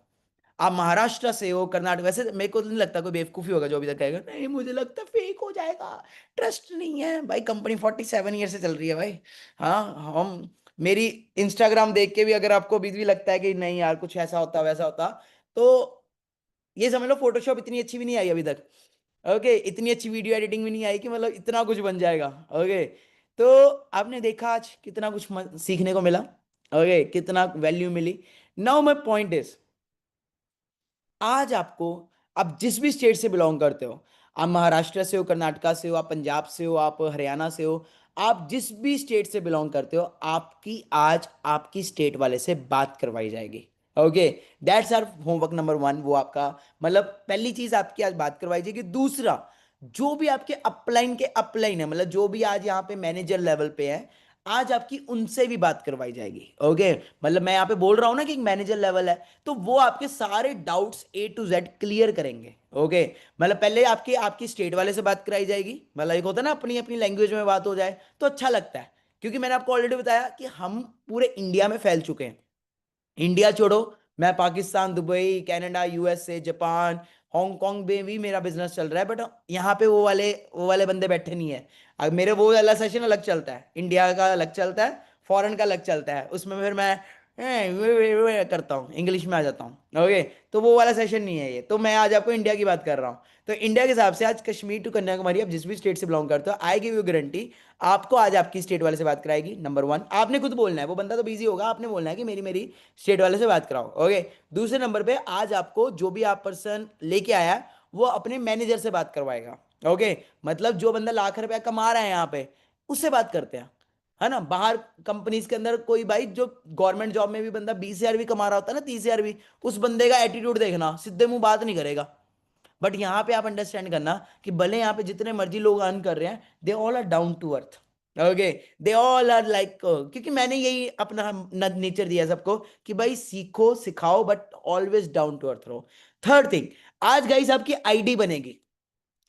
[SPEAKER 1] आप महाराष्ट्र से हो, कर्नाटक, वैसे मेरे को नहीं लगता कोई बेवकूफी होगा जो अभी तक कहेगा नहीं मुझे लगता फेक हो जाएगा, ट्रस्ट नहीं है भाई, कंपनी 47 ईयर से चल रही है भाई। हाँ, हम मेरी इंस्टाग्राम देख के भी अगर आपको अभी भी लगता है कि नहीं यार कुछ ऐसा होता वैसा होता, तो ये समझ लो फोटोशॉप इतनी अच्छी भी नहीं आई अभी तक, ओके, इतनी अच्छी वीडियो एडिटिंग भी नहीं आई कि मतलब इतना कुछ बन जाएगा, ओके। तो आपने देखा आज कितना कुछ सीखने को मिला, ओके, कितना वैल्यू मिली। नाउ माय पॉइंट इज, आज आपको, आप जिस भी स्टेट से बिलोंग करते हो, आप महाराष्ट्र से हो, कर्नाटका से हो, आप पंजाब से हो, आप हरियाणा से हो, आप जिस भी स्टेट से बिलोंग करते हो, आपकी आज आपकी स्टेट वाले से बात करवाई जाएगी, okay. That's our homework number 1, वो आपका मतलब पहली चीज आपकी आज बात करवाई जाएगी। दूसरा, जो भी आपके अपलाइन है, मतलब जो भी आज यहाँ पे मैनेजर लेवल पे है, आज आपकी उनसे भी बात करवाई जाएगी, ओके। मतलब मैं यहाँ पे बोल रहा हूं ना कि एक मैनेजर लेवल है, तो वो आपके सारे doubts A to Z clear करेंगे, ओके। मतलब पहले आपकी स्टेट वाले से बात कराई जाएगी, मतलब एक होता है ना अपनी अपनी लैंग्वेज में बात हो जाए तो अच्छा लगता है, क्योंकि मैंने आपको ऑलरेडी बताया कि हम पूरे इंडिया में फैल चुके हैं। इंडिया छोड़ो, मैं Pakistan, Dubai, Canada, USA, Japan, Hong Kong में भी मेरा बिजनेस चल रहा है, बट यहाँ पे वो वाले बंदे बैठे नहीं है। अब मेरे वो वाला सेशन अलग चलता है, इंडिया का अलग चलता है, फॉरेन का अलग चलता है, उसमें फिर मैं वे करता हूँ, इंग्लिश में आ जाता हूँ। ओके, तो वो वाला सेशन नहीं है ये, तो मैं आज आपको इंडिया की बात कर रहा हूँ। तो इंडिया के हिसाब से आज कश्मीर टू कन्याकुमारी, आप जिस भी स्टेट से बिलोंग करते हो, आई गिव यू गारंटी, आपको आज आपकी स्टेट वाले से बात कराएगी। नंबर 1, आपने खुद बोलना है, वो बंदा तो बिजी होगा, आपने बोलना है कि मेरी मेरी स्टेट वाले से बात कराओ। ओके, दूसरे नंबर पे आज आपको जो भी आप पर्सन लेके आया है वो अपने मैनेजर से बात करवाएगा। ओके, मतलब जो बंदा लाख रुपया कमा रहा है यहाँ पे, उससे बात करते हैं, है ना। बाहर कंपनीज के अंदर कोई भाई जो गवर्नमेंट जॉब में भी बंदा 20,000 भी कमा रहा होता है ना, 30,000 भी, उस बंदे का एटीट्यूड देखना, सीधे मुंह बात नहीं करेगा। बट यहाँ पे आप अंडरस्टैंड करना कि भले यहाँ पे जितने मर्जी लोग अर्न कर रहे हैं, they all are down to earth. Okay, they all are like, क्योंकि मैंने यही अपना नेचर दिया सबको कि भाई सीखो सिखाओ but always down to earth रहो। थर्ड थिंग, आज गाइस आपकी आईडी बनेगी।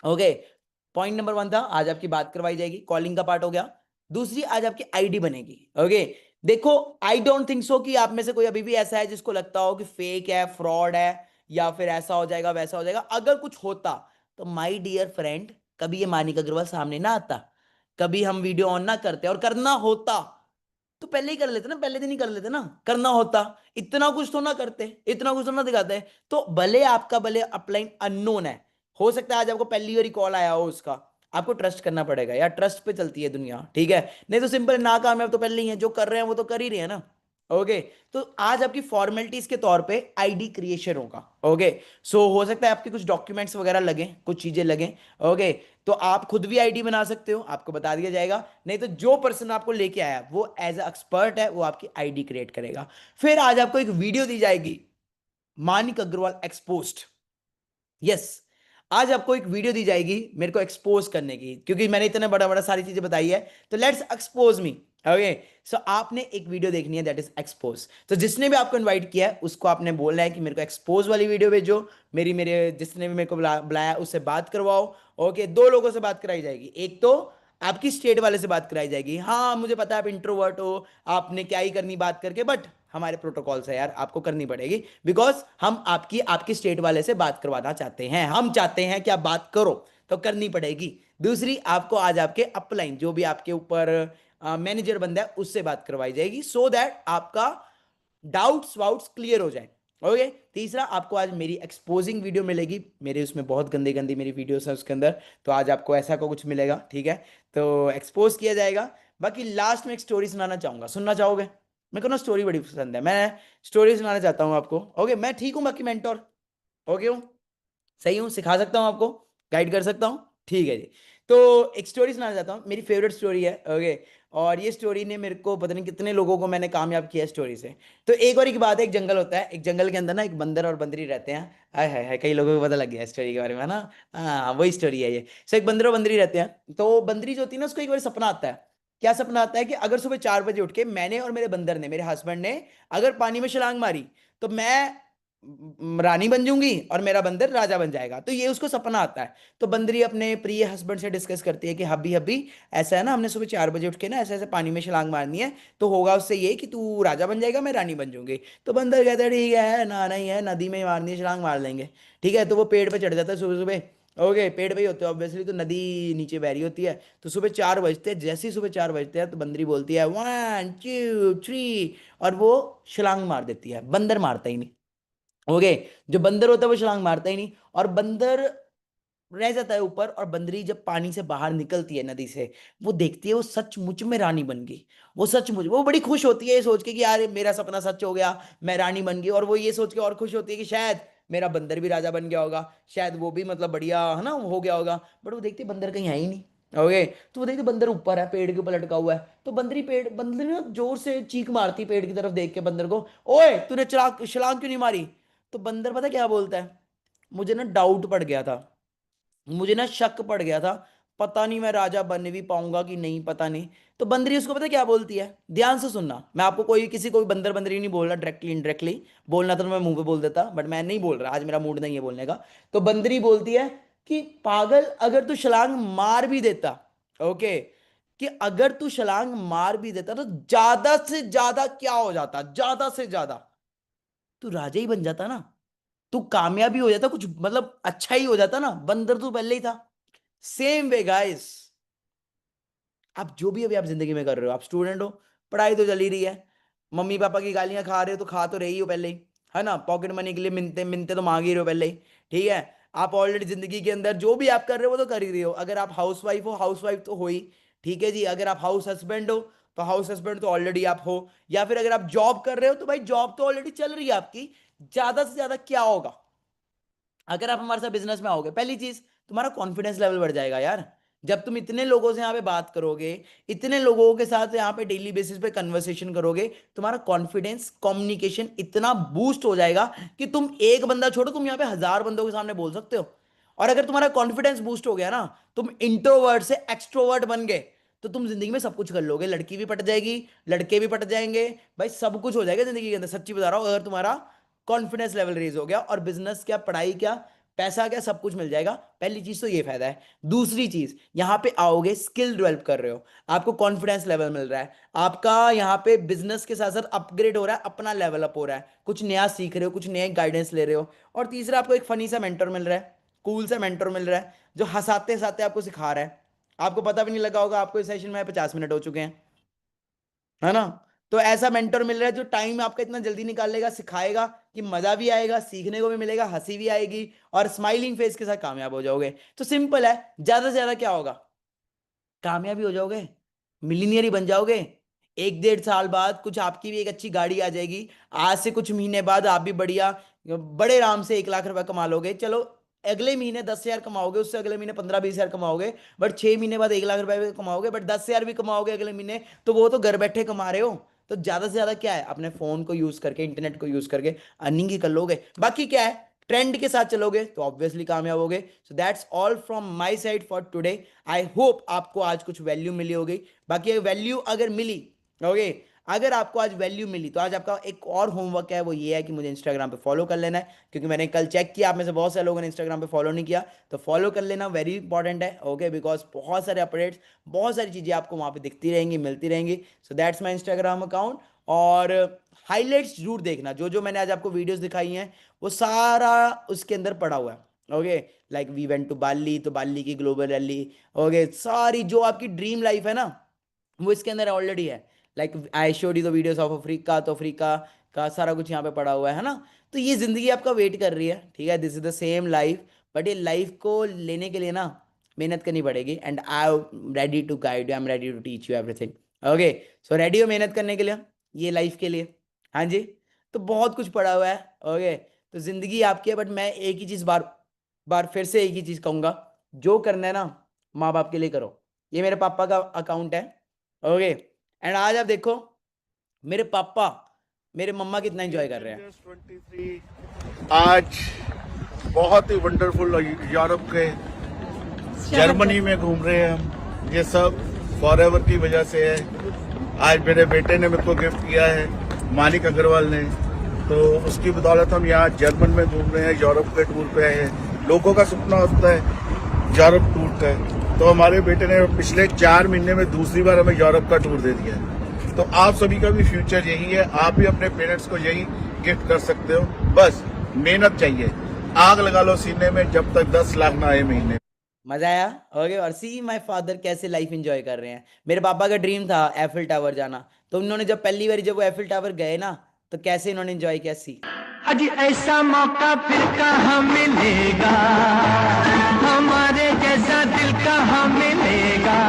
[SPEAKER 1] ओके, पॉइंट नंबर 1 था, आज आपकी बात करवाई जाएगी, कॉलिंग का पार्ट हो गया। दूसरी, आज आपकी आईडी बनेगी। ओके, देखो, आई डोंट थिंक सो कि आप में से कोई अभी भी ऐसा है जिसको लगता हो कि फेक है, फ्रॉड है, या फिर ऐसा हो जाएगा वैसा हो जाएगा। अगर कुछ होता तो माय डियर फ्रेंड, कभी ये मानिक अग्रवाल सामने ना आता, कभी हम वीडियो ऑन ना करते, और करना होता तो पहले ही कर लेते ना, पहले दिन ही कर लेते ना। करना होता, इतना कुछ तो ना करते, इतना कुछ तो ना दिखाते। तो भले आपका भले अपलाइन अननोन है, हो सकता है आज आपको पहली बार कॉल आया हो उसका, आपको ट्रस्ट करना पड़ेगा यार, ट्रस्ट पे चलती है दुनिया, ठीक है। नहीं तो सिंपल नाकामयाब तो पहले ही है, जो कर रहे हैं वो तो कर ही रहे हैं ना। ओके, तो आज आपकी फॉर्मेलिटीज के तौर पे आईडी क्रिएशन होगा। ओके, सो हो सकता है आपके कुछ डॉक्यूमेंट्स वगैरह लगे, कुछ चीजें लगे। ओके, तो आप खुद भी आईडी बना सकते हो, आपको बता दिया जाएगा। नहीं तो जो पर्सन आपको लेके आया वो एज ए एक्सपर्ट है, वो आपकी आईडी क्रिएट करेगा। फिर आज आपको एक वीडियो दी जाएगी, मानिक अग्रवाल एक्सपोज्ड। यस, आज आपको एक वीडियो दी जाएगी मेरे को एक्सपोज करने की, क्योंकि मैंने इतना बड़ा बड़ा सारी चीजें बताई है, तो लेट्स एक्सपोज मी। ओके, सो आपने एक वीडियो देखनी है, दैट इज एक्सपोज। तो जिसने भी आपको इनवाइट किया है उसको आपने बोलना है कि मेरे को एक्सपोज वाली वीडियो भेजो, मेरे जिसने भी मेरे को बुलाया उससे बात करवाओ। ओके, 2 लोगों से बात कराई जाएगी, एक तो आपकी स्टेट वाले से बात कराई जाएगी। हाँ, मुझे पता है आप इंट्रोवर्ट हो, आपने क्या ही करनी बात करके, बट हमारे प्रोटोकॉल से यार आपको करनी पड़ेगी, बिकॉज हम आपकी स्टेट वाले से बात करवाना चाहते हैं, हम चाहते हैं कि आप बात करो, तो करनी पड़ेगी। दूसरी, आपको आज आपके अपलाइन जो भी आपके ऊपर मैनेजर बंदा है उससे बात करवाई जाएगी, सो दैट आपका डाउट्स वाउट्स क्लियर हो जाए। ओके, तीसरा, आपको आज मेरी एक्सपोजिंग वीडियो मिलेगी, मेरे उसमें बहुत गंदी गंदी मेरी वीडियोस है उसके अंदर, तो आज आपको ऐसा को कुछ मिलेगा, ठीक है, तो एक्सपोज किया जाएगा। बाकी लास्ट में एक स्टोरी सुनाना चाहूंगा, सुनना चाहोगे? मेरे को ना स्टोरी बड़ी पसंद है, मैं स्टोरी सुनाना चाहता हूँ आपको। ओके, मैं ठीक हूँ, बाकी मेंटोर ओके हूँ, सही हूँ, सिखा सकता हूँ आपको, गाइड कर सकता हूँ, ठीक है जी। तो एक स्टोरी सुनाना चाहता हूँ, मेरी फेवरेट स्टोरी है। ओके, और ये स्टोरी ने मेरे को पता नहीं कितने लोगों को मैंने कामयाब किया स्टोरी से। तो एक और एक बात है, एक जंगल होता है, एक जंगल के अंदर ना एक बंदर और बंदरी रहते हैं। हाय हाय हाय, कई लोगों को पता लग गया स्टोरी के बारे में ना। हाँ, वही स्टोरी है ये। सो एक बंदर और बंदरी रहते हैं, तो बंदरी जो होती है ना, उसको एक बार सपना आता है। क्या सपना आता है कि अगर सुबह 4 बजे उठ के मैंने और मेरे बंदर ने, मेरे हस्बैंड ने, अगर पानी में छलांग मारी तो मैं रानी बन जाऊंगी और मेरा बंदर राजा बन जाएगा। तो ये उसको सपना आता है। तो बंदरी अपने प्रिय हस्बैंड से डिस्कस करती है कि हब्बी हब्बी, ऐसा है ना, हमने सुबह 4 बजे उठ के ना ऐसे ऐसे पानी में छलांग मारनी है, तो होगा उससे ये कि तू राजा बन जाएगा, मैं रानी बन जाऊंगी। तो बंदर कहता है ठीक है, नहाना ही है, नदी में मारनी है, छलांग मार लेंगे, ठीक है। तो वो पेड़ पे चढ़ जाता है सुबह सुबह। ओके, पेड़ पे ही होते हैं ऑब्वियसली, तो नदी नीचे बह रही होती है। तो सुबह 4 बजते हैं, जैसे ही सुबह 4 बजते हैं तो बंदरी बोलती है 1 2 3, और वो छलांग मार देती है। बंदर मारता ही नहीं। ओके, जो बंदर होता है वो छलांग मारता ही नहीं, और बंदर रह जाता है ऊपर। और बंदरी जब पानी से बाहर निकलती है नदी से, वो देखती है वो सचमुच में रानी बन गई। वो सचमुच, वो बड़ी खुश होती है ये सोच के कि यार मेरा सपना सच हो गया, मैं रानी बन गई। और वो ये सोच के और खुश होती है कि शायद मेरा बंदर भी राजा बन गया होगा, शायद वो भी मतलब बढ़िया है ना हो गया होगा। बट वो देखती है बंदर कहीं है ही नहीं। ओके, तो वो देखती बंदर ऊपर है, पेड़ के ऊपर लटका हुआ है। तो बंदर ना जोर से चीख मारती पेड़ की तरफ देख के बंदर को, ओए तूने छलांग क्यों नहीं मारी? तो बंदर पता क्या बोलता है, मुझे ना डाउट पड़ गया था, मुझे ना शक पड़ गया था, पता नहीं मैं राजा बन भी पाऊंगा कि नहीं, पता नहीं। तो बंदरी उसको पता क्या बोलती है, ध्यान से सुनना, मैं आपको किसी को भी बंदर बंदरी नहीं बोल रहा, डायरेक्टली इनडायरेक्टली बोलना तो मैं मुंह पे बोल देता, बट मैं नहीं बोल रहा, आज मेरा मूड नहीं है बोलने का। तो बंदरी बोलती है कि पागल, अगर तू छलांग मार भी देता, ओके, कि अगर तू छलांग मार भी देता तो ज्यादा से ज्यादा क्या हो जाता, ज्यादा से ज्यादा तू राजा ही बन जाता ना। तू कामयाबी हो जाता, कुछ मतलब अच्छा ही हो जाता ना, बंदर तो पहले ही था। सेम वे गाइस, आप जो भी अभी आप जिंदगी में कर रहे हो, आप स्टूडेंट हो, पढ़ाई तो चल ही रही है, मम्मी पापा की गालियां खा रहे हो तो खा तो रही हो पहले ही, है ना, पॉकेट मनी के लिए मिनते मिनते तो मांग ही रहे हो पहले ही, ठीक है। आप ऑलरेडी जिंदगी के अंदर जो भी आप कर रहे हो वो तो कर ही रहे हो। अगर आप हाउस वाइफ हो, हाउस वाइफ तो हो ही, ठीक है जी। अगर आप हाउस हस्बैंड हो तो हाउस हस्बैंड तो ऑलरेडी आप हो, या फिर अगर आप जॉब कर रहे हो तो भाई जॉब तो ऑलरेडी चल रही है आपकी। ज्यादा से ज्यादा क्या होगा अगर आप हमारे साथ बिजनेस में आओगे? पहली चीज, तुम्हारा कॉन्फिडेंस लेवल बढ़ जाएगा यार। जब तुम इतने लोगों से यहाँ पे बात करोगे, इतने लोगों के साथ यहाँ पे डेली बेसिस पे कन्वर्सेशन करोगे, तुम्हारा कॉन्फिडेंस, कम्युनिकेशन इतना बूस्ट हो जाएगा कि तुम एक बंदा छोड़ो, तुम यहाँ पे 1000 बंदों के सामने बोल सकते हो। और अगर तुम्हारा कॉन्फिडेंस बूस्ट हो गया ना, तुम इंट्रोवर्ट से एक्सट्रोवर्ट बन गए, तो तुम जिंदगी में सब कुछ कर लोगे। लड़की भी पट जाएगी, लड़के भी पट जाएंगे, भाई सब कुछ हो जाएगा जिंदगी के अंदर। सच्ची बता रहा हूं, अगर तुम्हारा कॉन्फिडेंस लेवल रेज हो गया, और बिजनेस क्या, पढ़ाई क्या, पैसा क्या, सब कुछ मिल जाएगा। पहली चीज तो ये फायदा है। दूसरी चीज, यहां पे आओगे, स्किल डेवलप कर रहे हो, आपको कॉन्फिडेंस लेवल मिल रहा है, आपका यहां पे बिजनेस के साथ साथ अपग्रेड हो रहा है, अपना लेवल अप हो रहा है, कुछ नया सीख रहे हो, कुछ नए गाइडेंस ले रहे हो। और तीसरा, आपको एक फनी सा मेंटर मिल रहा है, कूल सा मेंटर मिल रहा है, जो हंसाते हंसाते आपको सिखा रहा है। आपको पता भी नहीं लगा होगा, आपको इस सेशन में 50 मिनट हो चुके हैं, है ना। तो ऐसा मेंटर मिल रहा है जो टाइम आपका इतना जल्दी निकाल लेगा, सिखाएगा कि मजा भी आएगा, सीखने को भी मिलेगा, हंसी भी आएगी, और स्माइलिंग फेस के साथ कामयाब हो जाओगे। तो सिंपल है, ज्यादा से ज्यादा क्या होगा, कामयाबी हो जाओगे, मिलीनियर ही बन जाओगे। 1-1.5 साल बाद कुछ आपकी भी एक अच्छी गाड़ी आ जाएगी। आज से कुछ महीने बाद आप भी बढ़िया बड़े आराम से 1 लाख रुपए कमा लोगे। चलो अगले महीने 10,000 कमाओगे, उससे अगले महीने 15-20 हजार कमाओगे, बट 6 महीने बाद 1 लाख रुपए भी कमाओगे, बट 10,000 भी कमाओगे अगले महीने, तो वो तो घर बैठे कमा रहे हो। तो ज्यादा से ज्यादा क्या है, अपने फोन को यूज करके, इंटरनेट को यूज करके अर्निंग ही कर लोगे। बाकी क्या है, ट्रेंड के साथ चलोगे तो ऑब्वियसली कामयाब होगे। सो that's all from my side for today. I hope आपको आज कुछ वैल्यू मिली होगी। बाकी वैल्यू अगर मिली, ओके, अगर आपको आज वैल्यू मिली, तो आज आपका एक और होमवर्क है, वो ये है कि मुझे इंस्टाग्राम पे फॉलो कर लेना है, क्योंकि मैंने कल चेक किया, आप में से बहुत सारे लोगों ने इंस्टाग्राम पे फॉलो नहीं किया, तो फॉलो कर लेना, वेरी इंपॉर्टेंट है, ओके, बिकॉज बहुत सारे अपडेट्स, बहुत सारी चीज़ें आपको वहाँ पे दिखती रहेंगी, मिलती रहेंगी। So that's my Instagram account. और हाईलाइट्स जरूर देखना, जो जो मैंने आज आपको वीडियोस दिखाई हैं वो सारा उसके अंदर पड़ा हुआ है, okay. Like we went to Bali, तो बाली की ग्लोबल रैली, ओके, सारी जो आपकी ड्रीम लाइफ है ना, वो इसके अंदर ऑलरेडी है। Like I showed you the videos of Africa, तो अफ्रीका का सारा कुछ यहाँ पे पड़ा हुआ है ना। तो ये जिंदगी आपका वेट कर रही है, ठीक है, this is the same life, but ये लाइफ को लेने के लिए ना मेहनत करनी पड़ेगी। And I am ready to guide you, I am ready to teach you everything, okay. So ready हो मेहनत करने के लिए, ये लाइफ के लिए? हाँ जी। तो बहुत कुछ पड़ा हुआ है, ओके। तो जिंदगी आपकी है, बट मैं एक ही चीज बार बार फिर से एक ही चीज कहूंगा, जो करना है ना माँ बाप के लिए करो। ये मेरे पापा का अकाउंट है, ओके। एंड आज आप देखो मेरे पापा मेरे मम्मा कितना एंजॉय कर रहे हैं।
[SPEAKER 12] आज बहुत ही वंडरफुल यूरोप के जर्मनी में घूम रहे हैं हम। ये सब फॉरएवर की वजह से है। आज मेरे बेटे ने मेरे को गिफ्ट किया है, मानिक अग्रवाल ने, तो उसकी बदौलत हम यहाँ जर्मन में घूम रहे हैं, यूरोप के टूर पे आए हैं। लोगों का सपना होता है यूरोप टूर का, तो हमारे बेटे ने पिछले 4 महीने में दूसरी बार हमें यूरोप का टूर दे दिया है। तो आप सभी का भी फ्यूचर यही है, आप भी अपने पेरेंट्स को यही गिफ्ट कर सकते हो। बस मेहनत चाहिए, आग लगा लो सीने में जब तक 10 लाख ना आए महीने।
[SPEAKER 1] मजा आया, ओके। और सी माय फादर कैसे लाइफ एंजॉय कर रहे हैं। मेरे पापा का ड्रीम था एफिल टावर जाना, तो उन्होंने जब पहली बार जब वो एफिल टावर गए ना, तो कैसे इन्होंने एंजॉय किया। सी
[SPEAKER 13] अजी ऐसा मौका फिर कहाँ मिलेगा, हमारे जैसा दिल कहाँ मिलेगा।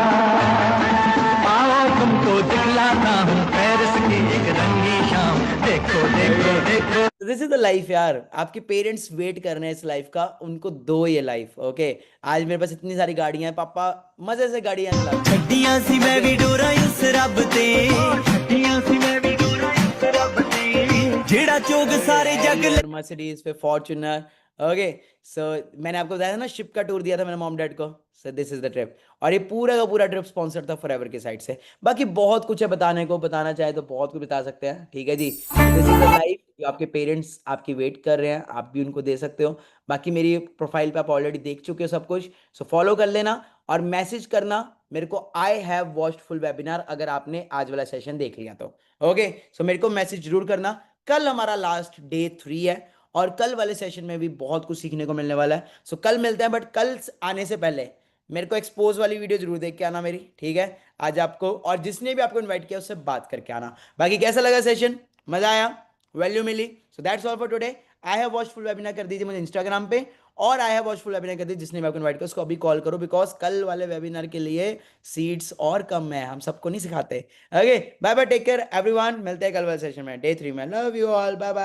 [SPEAKER 13] आओ तुमको दिखलाता हूँ पेरिस की एक रंगी शाम, देखो देखो देखो।
[SPEAKER 1] दिस इज द लाइफ यार। आपके पेरेंट्स वेट कर रहे हैं इस लाइफ का, उनको दो ये लाइफ, ओके। आज मेरे पास इतनी सारी गाड़ियां हैं, पापा मजे से गाड़ियां चला
[SPEAKER 13] छड्डियां सी मैं भी डोरा उस रब ते, छड्डियां सी मैं भी डोरा उस रब ते, जेड़ा चोग सारे जग।
[SPEAKER 1] मर्सिडीज पे फॉर्च्यूनर, ओके। सो मैंने आपको बताया था ना, शिप का टूर दिया था मैंने मॉम डैड को। सो दिस इज द ट्रिप, और ये पूरा का पूरा ट्रिप स्पॉन्सर था फॉरएवर की साइड से। बाकी बहुत कुछ है बताने को, बताना चाहे तो बहुत कुछ बता सकते हैं, ठीक है जी। दिस इज द लाइफ जो आपके पेरेंट्स आपकी वेट कर रहे हैं, आप भी उनको दे सकते हो। बाकी मेरी प्रोफाइल पे आप ऑलरेडी देख चुके हो सब कुछ, सो फॉलो कर लेना और मैसेज करना मेरे को, I have watched full webinar, अगर आपने आज वाला सेशन देख लिया तो, ओके। सो मेरे को मैसेज जरूर करना। कल हमारा लास्ट डे 3 है, और कल वाले सेशन में भी बहुत कुछ सीखने को मिलने वाला है। सो कल मिलते हैं, बट कल आने से पहले मेरे को एक्सपोज वाली वीडियो जरूर देख के आना मेरी, ठीक है। आज आपको और जिसने भी आपको इनवाइट किया उससे बात करके आना। बाकी कैसा लगा सेशन, मजा आया, वैल्यू मिली? So that's all for today. I have watch full webinar कर दीजिए मुझे इंस्टाग्राम पे, और I have watch full webinar कर दीजिए जिसने भी आपको इनवाइट किया उसको अभी कॉल करो, बिकॉज कल वाले वेबिनार के लिए सीट्स और कम है, हम सबको नहीं सिखाते। Okay, bye bye, take care everyone, मिलते हैं कल वाले सेशन में, डे 3 में। Love you all, bye bye.